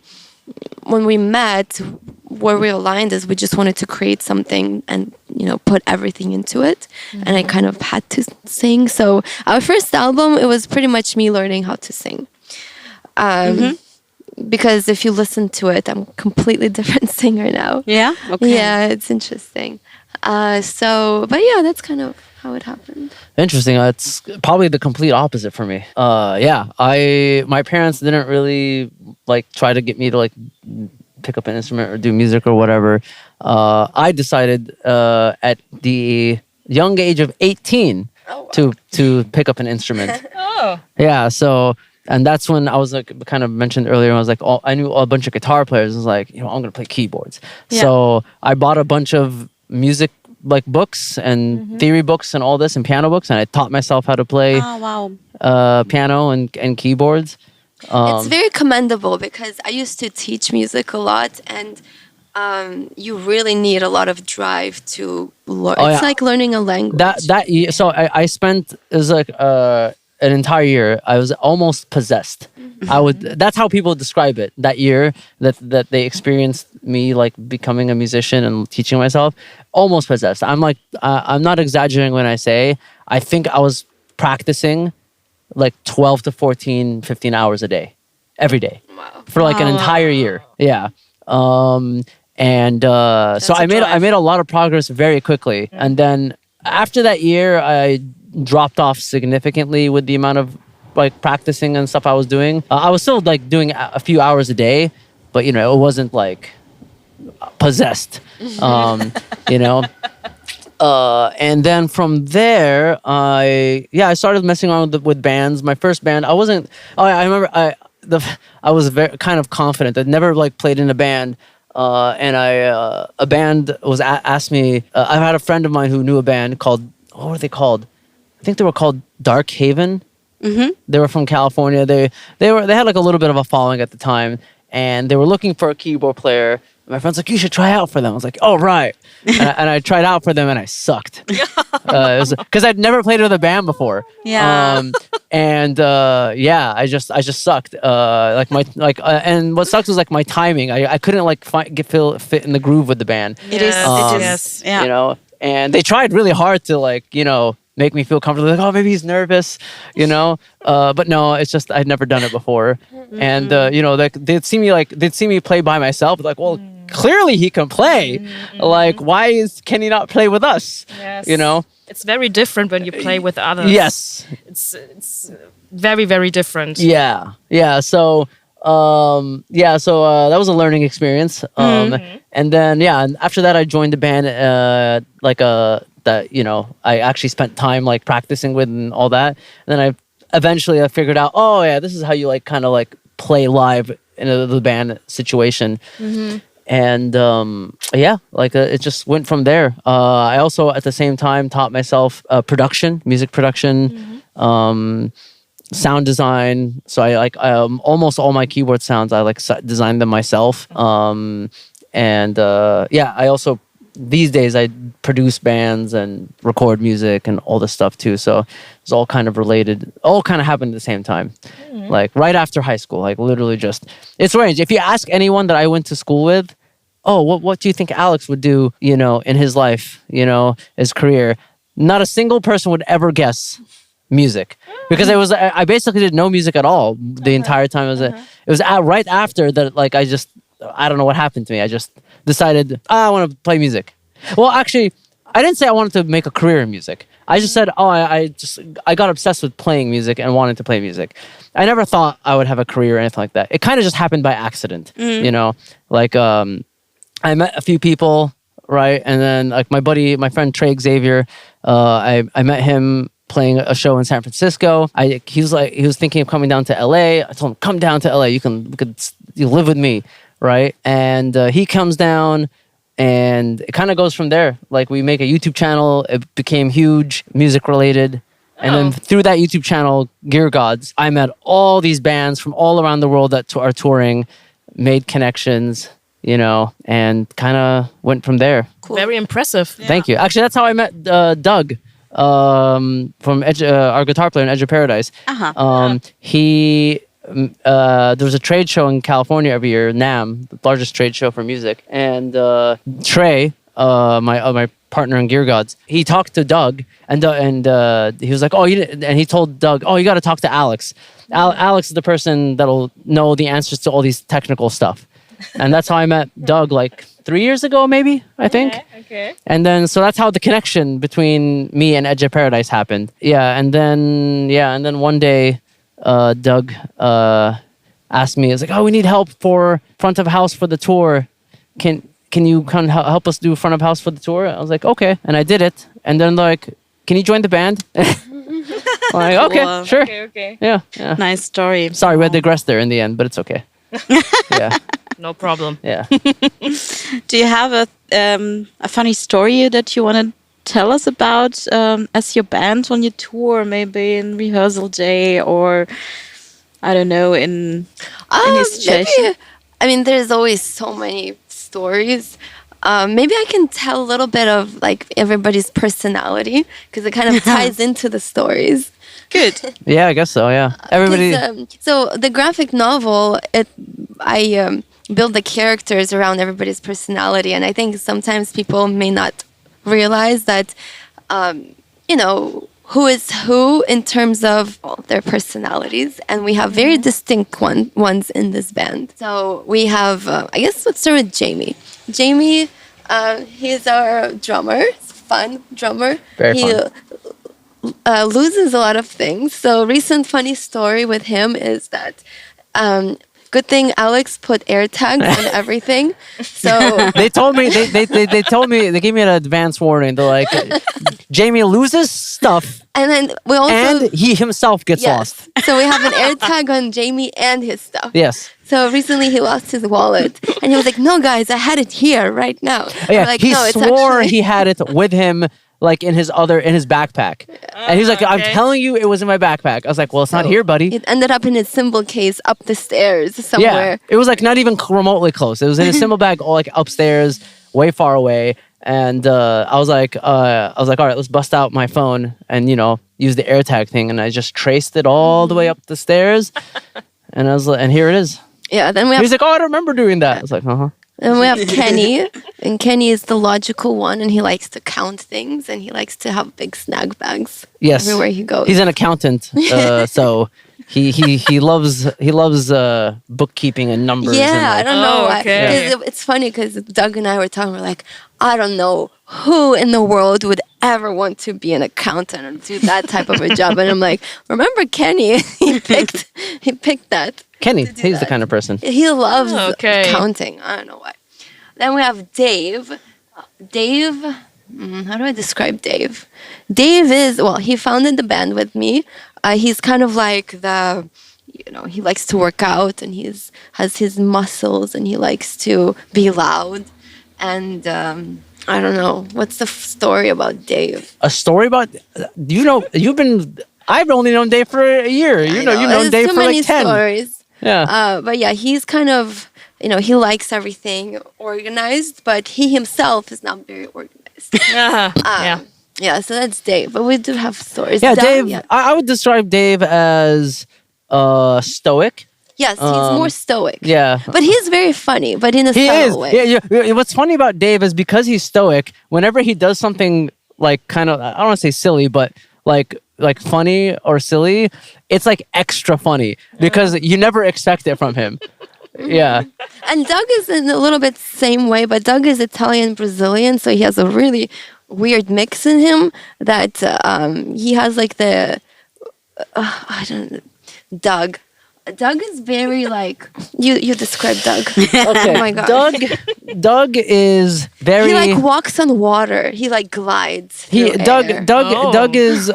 when we met, where we aligned is we just wanted to create something and put everything into it, and I kind of had to sing. So our first album, it was pretty much me learning how to sing. Because if you listen to it, I'm a completely different singer now. Yeah? Okay. Yeah, it's interesting. But yeah, that's kind of how it happened. Interesting. It's probably the complete opposite for me. My parents didn't really try to get me to pick up an instrument or do music or whatever. I decided at the young age of 18 to pick up an instrument. Yeah, so. And that's when I was kind of mentioned earlier, I was I knew a bunch of guitar players. I was like, I'm going to play keyboards. Yeah. So I bought a bunch of music books and theory books and all this and piano books. And I taught myself how to play piano and keyboards. It's very commendable because I used to teach music a lot, and you really need a lot of drive to learn. It's like learning a language. So I spent, it was an entire year. I was almost possessed That's how people describe it. That year that they experienced me like becoming a musician and teaching myself, almost possessed. I'm like, I'm not exaggerating when I say I think I was practicing like 12 to 14, 15 hours a day, every day, for like an entire year. Yeah. So I made a lot of progress very quickly, and then after that year, I dropped off significantly with the amount of like practicing and stuff I was doing. I was still like doing a few hours a day, but it wasn't like possessed. And then from there, I started messing around with bands. My first band, I remember I was very kind of confident. I'd never like played in a band. And a band was asked me. I had a friend of mine who knew a band called, what were they called? I think they were called Dark Haven. Mm-hmm. They were from California. They had like a little bit of a following at the time, and they were looking for a keyboard player. My friend's like, you should try out for them. I was like, oh, right. and I tried out for them and I sucked. Because I'd never played with a band before. Yeah. I just sucked. And what sucked was like my timing. I couldn't like fit in the groove with the band. It is. Yeah. And they tried really hard to make me feel comfortable. Like, oh, maybe he's nervous, but no, it's just I'd never done it before. And they'd see me play by myself. Like, well, clearly he can play. Like, why can he not play with us? Yes. It's very different when you play with others. Yes, it's very, very different. Yeah. So that was a learning experience. And then and after that I joined a band that I actually spent time like practicing with and all that. And then I figured out, this is how you like kind of like play live in the band situation. And it just went from there. I also at the same time taught myself music production, sound design. So I almost all my keyboard sounds I designed them myself. I also these days I produce bands and record music and all this stuff too. So it's all kind of related. All kind of happened at the same time. Like right after high school, like literally just, it's strange. If you ask anyone that I went to school with, what do you think Alex would do, in his life, his career? Not a single person would ever guess music, because I basically did no music at all the entire time. It was right after that, like I don't know what happened to me. I just decided I want to play music. Well, actually, I didn't say I wanted to make a career in music. I just said, I got obsessed with playing music and wanted to play music. I never thought I would have a career or anything like that. It kind of just happened by accident, I met a few people, right? And then like my friend Trey Xavier, I met him playing a show in San Francisco. He was thinking of coming down to LA. I told him, come down to LA. You live with me, right? And he comes down, and it kind of goes from there. Like we make a YouTube channel. It became huge, music related. And then through that YouTube channel, Gear Gods, I met all these bands from all around the world that are touring, made connections, and kind of went from there. Cool. Very impressive. Yeah. Thank you. Actually, that's how I met Doug, from our guitar player in Edge of Paradise. He there was a trade show in California every year, NAMM, the largest trade show for music. And Trey, my partner in Gear Gods, he talked to Doug, and he was like, and he told Doug, you got to talk to Alex. Alex is the person that'll know the answers to all these technical stuff. And that's how I met Doug like 3 years ago, maybe, I think. Okay. And then, so that's how the connection between me and Edge of Paradise happened. And then one day, Doug asked me, "It's like, we need help for front of house for the tour. Can you kind of help us do front of house for the tour?" I was like, "Okay," and I did it. And then like, "Can you join the band?" I'm like, "Okay, Cool. sure." Okay. Yeah. Nice story. Sorry, we had digressed there in the end, but it's okay. Yeah. No problem. Yeah. Do you have a funny story that you want to tell us about as your band on your tour, maybe in rehearsal day, or I don't know, in any situation? Maybe, there's always so many stories. Maybe I can tell a little bit of like everybody's personality, because it kind of ties into the stories. Good. Yeah, I guess so. Yeah, everybody. So the graphic novel, I build the characters around everybody's personality, and I think sometimes people may not realize that, who is who in terms of their personalities, and we have very distinct ones in this band. So we have, I guess, let's start with Jamie. Jamie, he's our drummer, fun drummer. Very fun. Loses a lot of things. So recent funny story with him is that good thing Alex put air tags on everything. So They told me they gave me an advance warning. They're like, Jamie loses stuff, and then we also and he himself gets lost. So we have an air tag on Jamie and his stuff. Yes. So recently he lost his wallet, and he was like, "No, guys, I had it here right now." Yeah, We're like, he "No, it's swore actually-" he had it with him, like in his backpack, and he's like, "I'm telling you, it was in my backpack." I was like, "Well, it's not here, buddy." It ended up in his cymbal case up the stairs Yeah, somewhere. it was like not even remotely close. It was in his cymbal bag, like upstairs, way far away. And I was like, all right, let's bust out my phone and use the AirTag thing. And I just traced it all the way up the stairs, and I was like, and here it is. Yeah. Then we have He's like, oh, I don't remember doing that. I was like, Then we have Kenny, and Kenny is the logical one, and he likes to count things, and he likes to have big snack bags Yes, everywhere he goes. he's an accountant, so he loves bookkeeping and numbers. Yeah, and, I like, don't know why. okay. 'Cause it's funny because Doug and I were talking. We're like, I don't know who in the world would ever want to be an accountant and do that type of a job. And I'm like, remember Kenny? he picked that. Kenny, to do he's the that. kind of person. He loves Okay. counting. I don't know why. Then we have Dave. Dave, how do I describe Dave? Dave is, well, he founded the band with me. He's kind of like he likes to work out, and has his muscles, and he likes to be loud. And I don't know, what's the story about Dave? A story about I've only known Dave for a year. You've known There's Dave too for many like 10. stories. Yeah. But yeah, he's kind of, he likes everything organized, but he himself is not very organized. Yeah. Yeah, so that's Dave. But we do have stories. Yeah, Doug, Dave. yeah. I would describe Dave as stoic. Yes, he's more stoic. Yeah. But he's very funny, but in a He subtle is. way. Yeah. What's funny about Dave is because he's stoic, whenever he does something like kind of, I don't want to say silly, but like funny or silly, it's like extra funny because you never expect it from him. Yeah. And Doug is in a little bit same way, but Doug is Italian Brazilian, so he has a really weird mix in him that he has like the I don't know, Doug. Doug is very like you describe Doug. Okay. Oh my god. Doug is very. He like walks on water. He like glides. through air. Doug is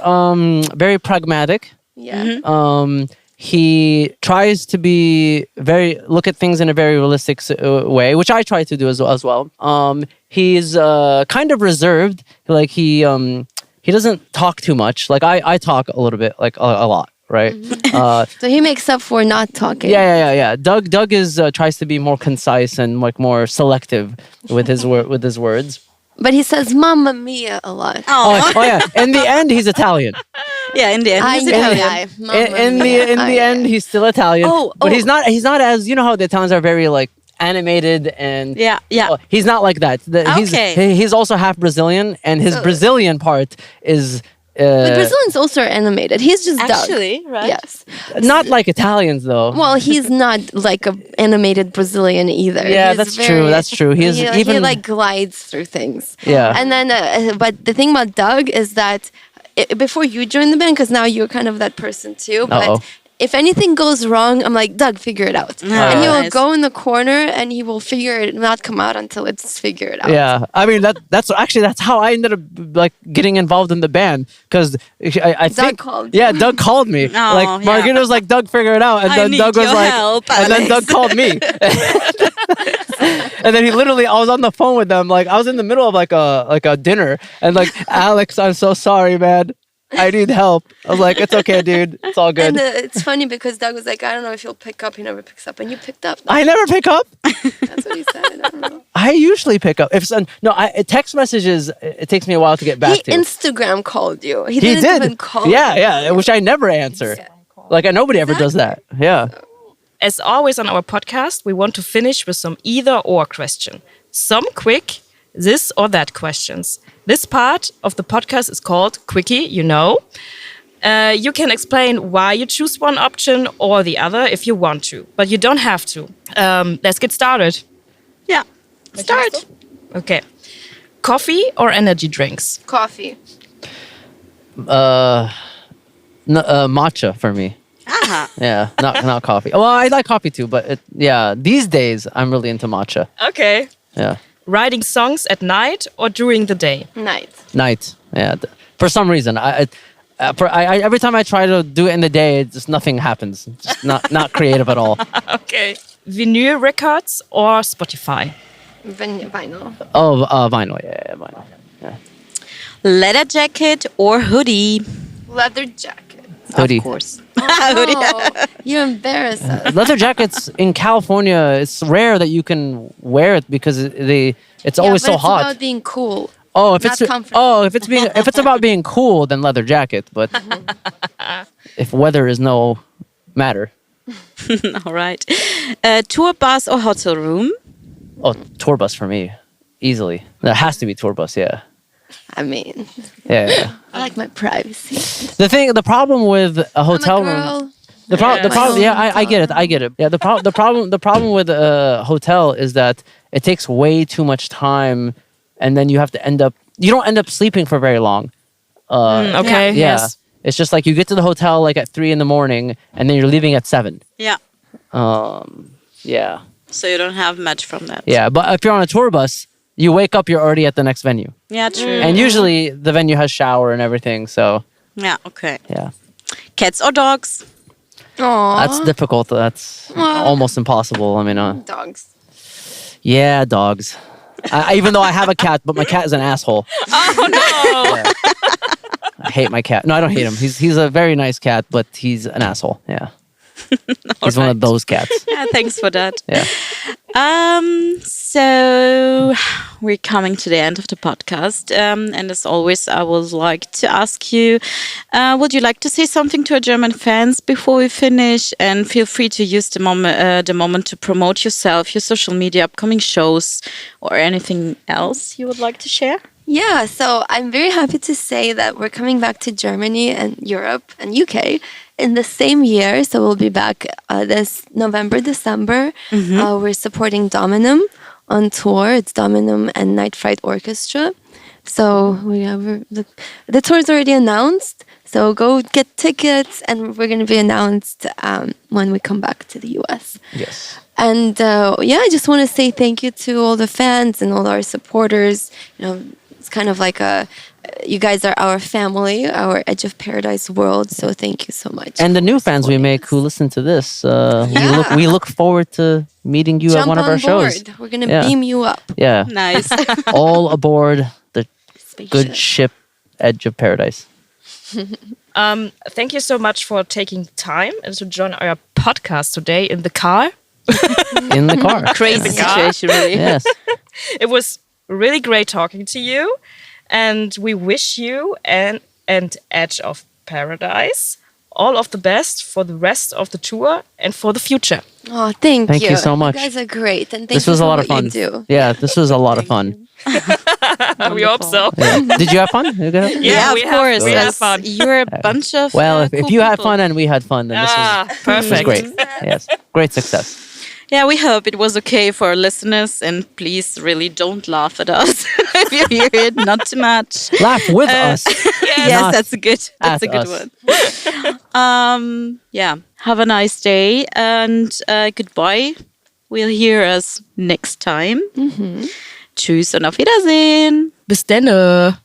very pragmatic. Yeah. He tries to be look at things in a very realistic way, which I try to do as well. He's kind of reserved. Like he doesn't talk too much. Like I talk a little bit, like a lot, right? So he makes up for not talking. Yeah. Doug is tries to be more concise and like more selective with his words. But he says "Mamma Mia" a lot. Oh yeah. In the end, he's Italian. Yeah, in the end, he's Italian. In the end, he's still Italian. But he's not as how the Italians are very like animated and Yeah. he's not like that. He's also half Brazilian, and his Brazilian part is But Brazilians also are animated. He's just Doug. Actually, right? Yes. not like Italians though. Well, he's not like an animated Brazilian either. Yeah, He's that's true. That's true. He like glides through things. Yeah. And then, but the thing about Doug is that before you joined the band, because now you're kind of that person too. But Uh-oh. if anything goes wrong, I'm like, Doug, figure it out. And he will Nice. go in the corner and he will not come out until it's figured out. Yeah, I mean that's how I ended up like getting involved in the band because I think called. Yeah, Doug called me. Oh, Like yeah. Margarita was like, Doug, figure it out, and I then need Doug was your like, help, and then Alex. Doug called me, and then he literally, I was on the phone with them, like I was in the middle of like a dinner, and like Alex, I'm so sorry, man. I need help. I was like, it's okay, dude. It's all good. And it's funny because Doug was like, I don't know if you'll pick up. He never picks up. And you picked up. I never pick up. That's what he said. I don't know. I usually pick up. Text messages, it takes me a while to get back to. He Instagram called you. He He didn't did. even call Yeah, you. which I never answer. Yeah. Like, nobody ever does that. Yeah. As always on our podcast, we want to finish with some either-or question. Some quick this or that questions. This part of the podcast is called Quickie, you know. You can explain why you choose one option or the other if you want to, but you don't have to. Let's get started. Yeah. Start. Okay. Coffee or energy drinks? Coffee. Matcha for me. Aha. Yeah, not coffee. Well, I like coffee too, but these days I'm really into matcha. Okay. Yeah. Writing songs at night or during the day? Night. Yeah. For some reason, I every time I try to do it in the day, nothing happens. Just not creative at all. Okay. Vinyl records or Spotify? Vinyl. Oh, vinyl. Yeah, vinyl. Yeah. Leather jacket or hoodie? Leather jacket. Hoodie. Of course. Oh, you embarrass us. Leather jackets in California, it's rare that you can wear it because it's always so it's hot. about being cool. Oh, if not it's comfortable. if it's about being cool, then leather jacket. But if weather is no matter, All right. Tour bus or hotel room? oh, tour bus for me, easily. That has to be tour bus. Yeah, I mean, yeah. I like my privacy. The problem with a hotel I'm a room. girl. The problem, my yeah, own I get it. Yeah, the problem with a hotel is that it takes way too much time, and then you don't end up sleeping for very long. Okay. Yeah, Yes. it's just like you get to the hotel like at 3 a.m, and then you're leaving at 7. Yeah. Yeah, So you don't have much from that. yeah. But if you're on a tour bus, you wake up, you're already at the next venue, Yeah, true. and usually the venue has shower and everything. So Yeah, okay. yeah, Cats or dogs? Aww. that's difficult. That's almost impossible. I mean, Dogs. yeah, dogs. Even though I have a cat, but my cat is an asshole. Oh no. Yeah. I hate my cat. No, I don't hate him. He's a very nice cat, but he's an asshole. Yeah. He's one of those cats. Yeah, thanks for that. Yeah. So we're coming to the end of the podcast. And as always, I would like to ask you, would you like to say something to our German fans before we finish? And feel free to use the moment to promote yourself, your social media, upcoming shows, or anything else you would like to share. Yeah, so I'm very happy to say that we're coming back to Germany and Europe and UK in the same year. So we'll be back this November, December. We're supporting Dominum on tour. It's Dominum and Night Fright Orchestra. So the tour is already announced. So go get tickets, and we're going to be announced when we come back to the US. Yes. And I just want to say thank you to all the fans and all our supporters. It's kind of like you guys are our family, our Edge of Paradise world. So thank you so much. And the new fans we make who listen to this, we look forward to meeting you Jump at one of our on shows. board. We're gonna beam you up. Yeah. Nice. All aboard the Spaceship. good ship Edge of Paradise. Thank you so much for taking time and to join our podcast today in the car. In the car. Crazy situation, really. Yes. It was really great talking to you, and we wish you and Edge of Paradise all of the best for the rest of the tour and for the future. Oh, thank you. Thank you so much. You guys are great, and thank This you was for a lot of what fun. you do. Yeah, this was a lot of fun. We hope so. Yeah. Did you have fun? You good? Yeah, of course. We had Yes. fun. You're a bunch of Well, if cool you had people. fun and we had fun, then this was Perfect. great. Yes, great success. Yeah, we hope it was okay for our listeners, and please really don't laugh at us if you hear it, not too much. Laugh with us. Yes, Not that's a good at one. Yeah, have a nice day and goodbye. We'll hear us next time. Tschüss und auf Wiedersehen. Bis denne.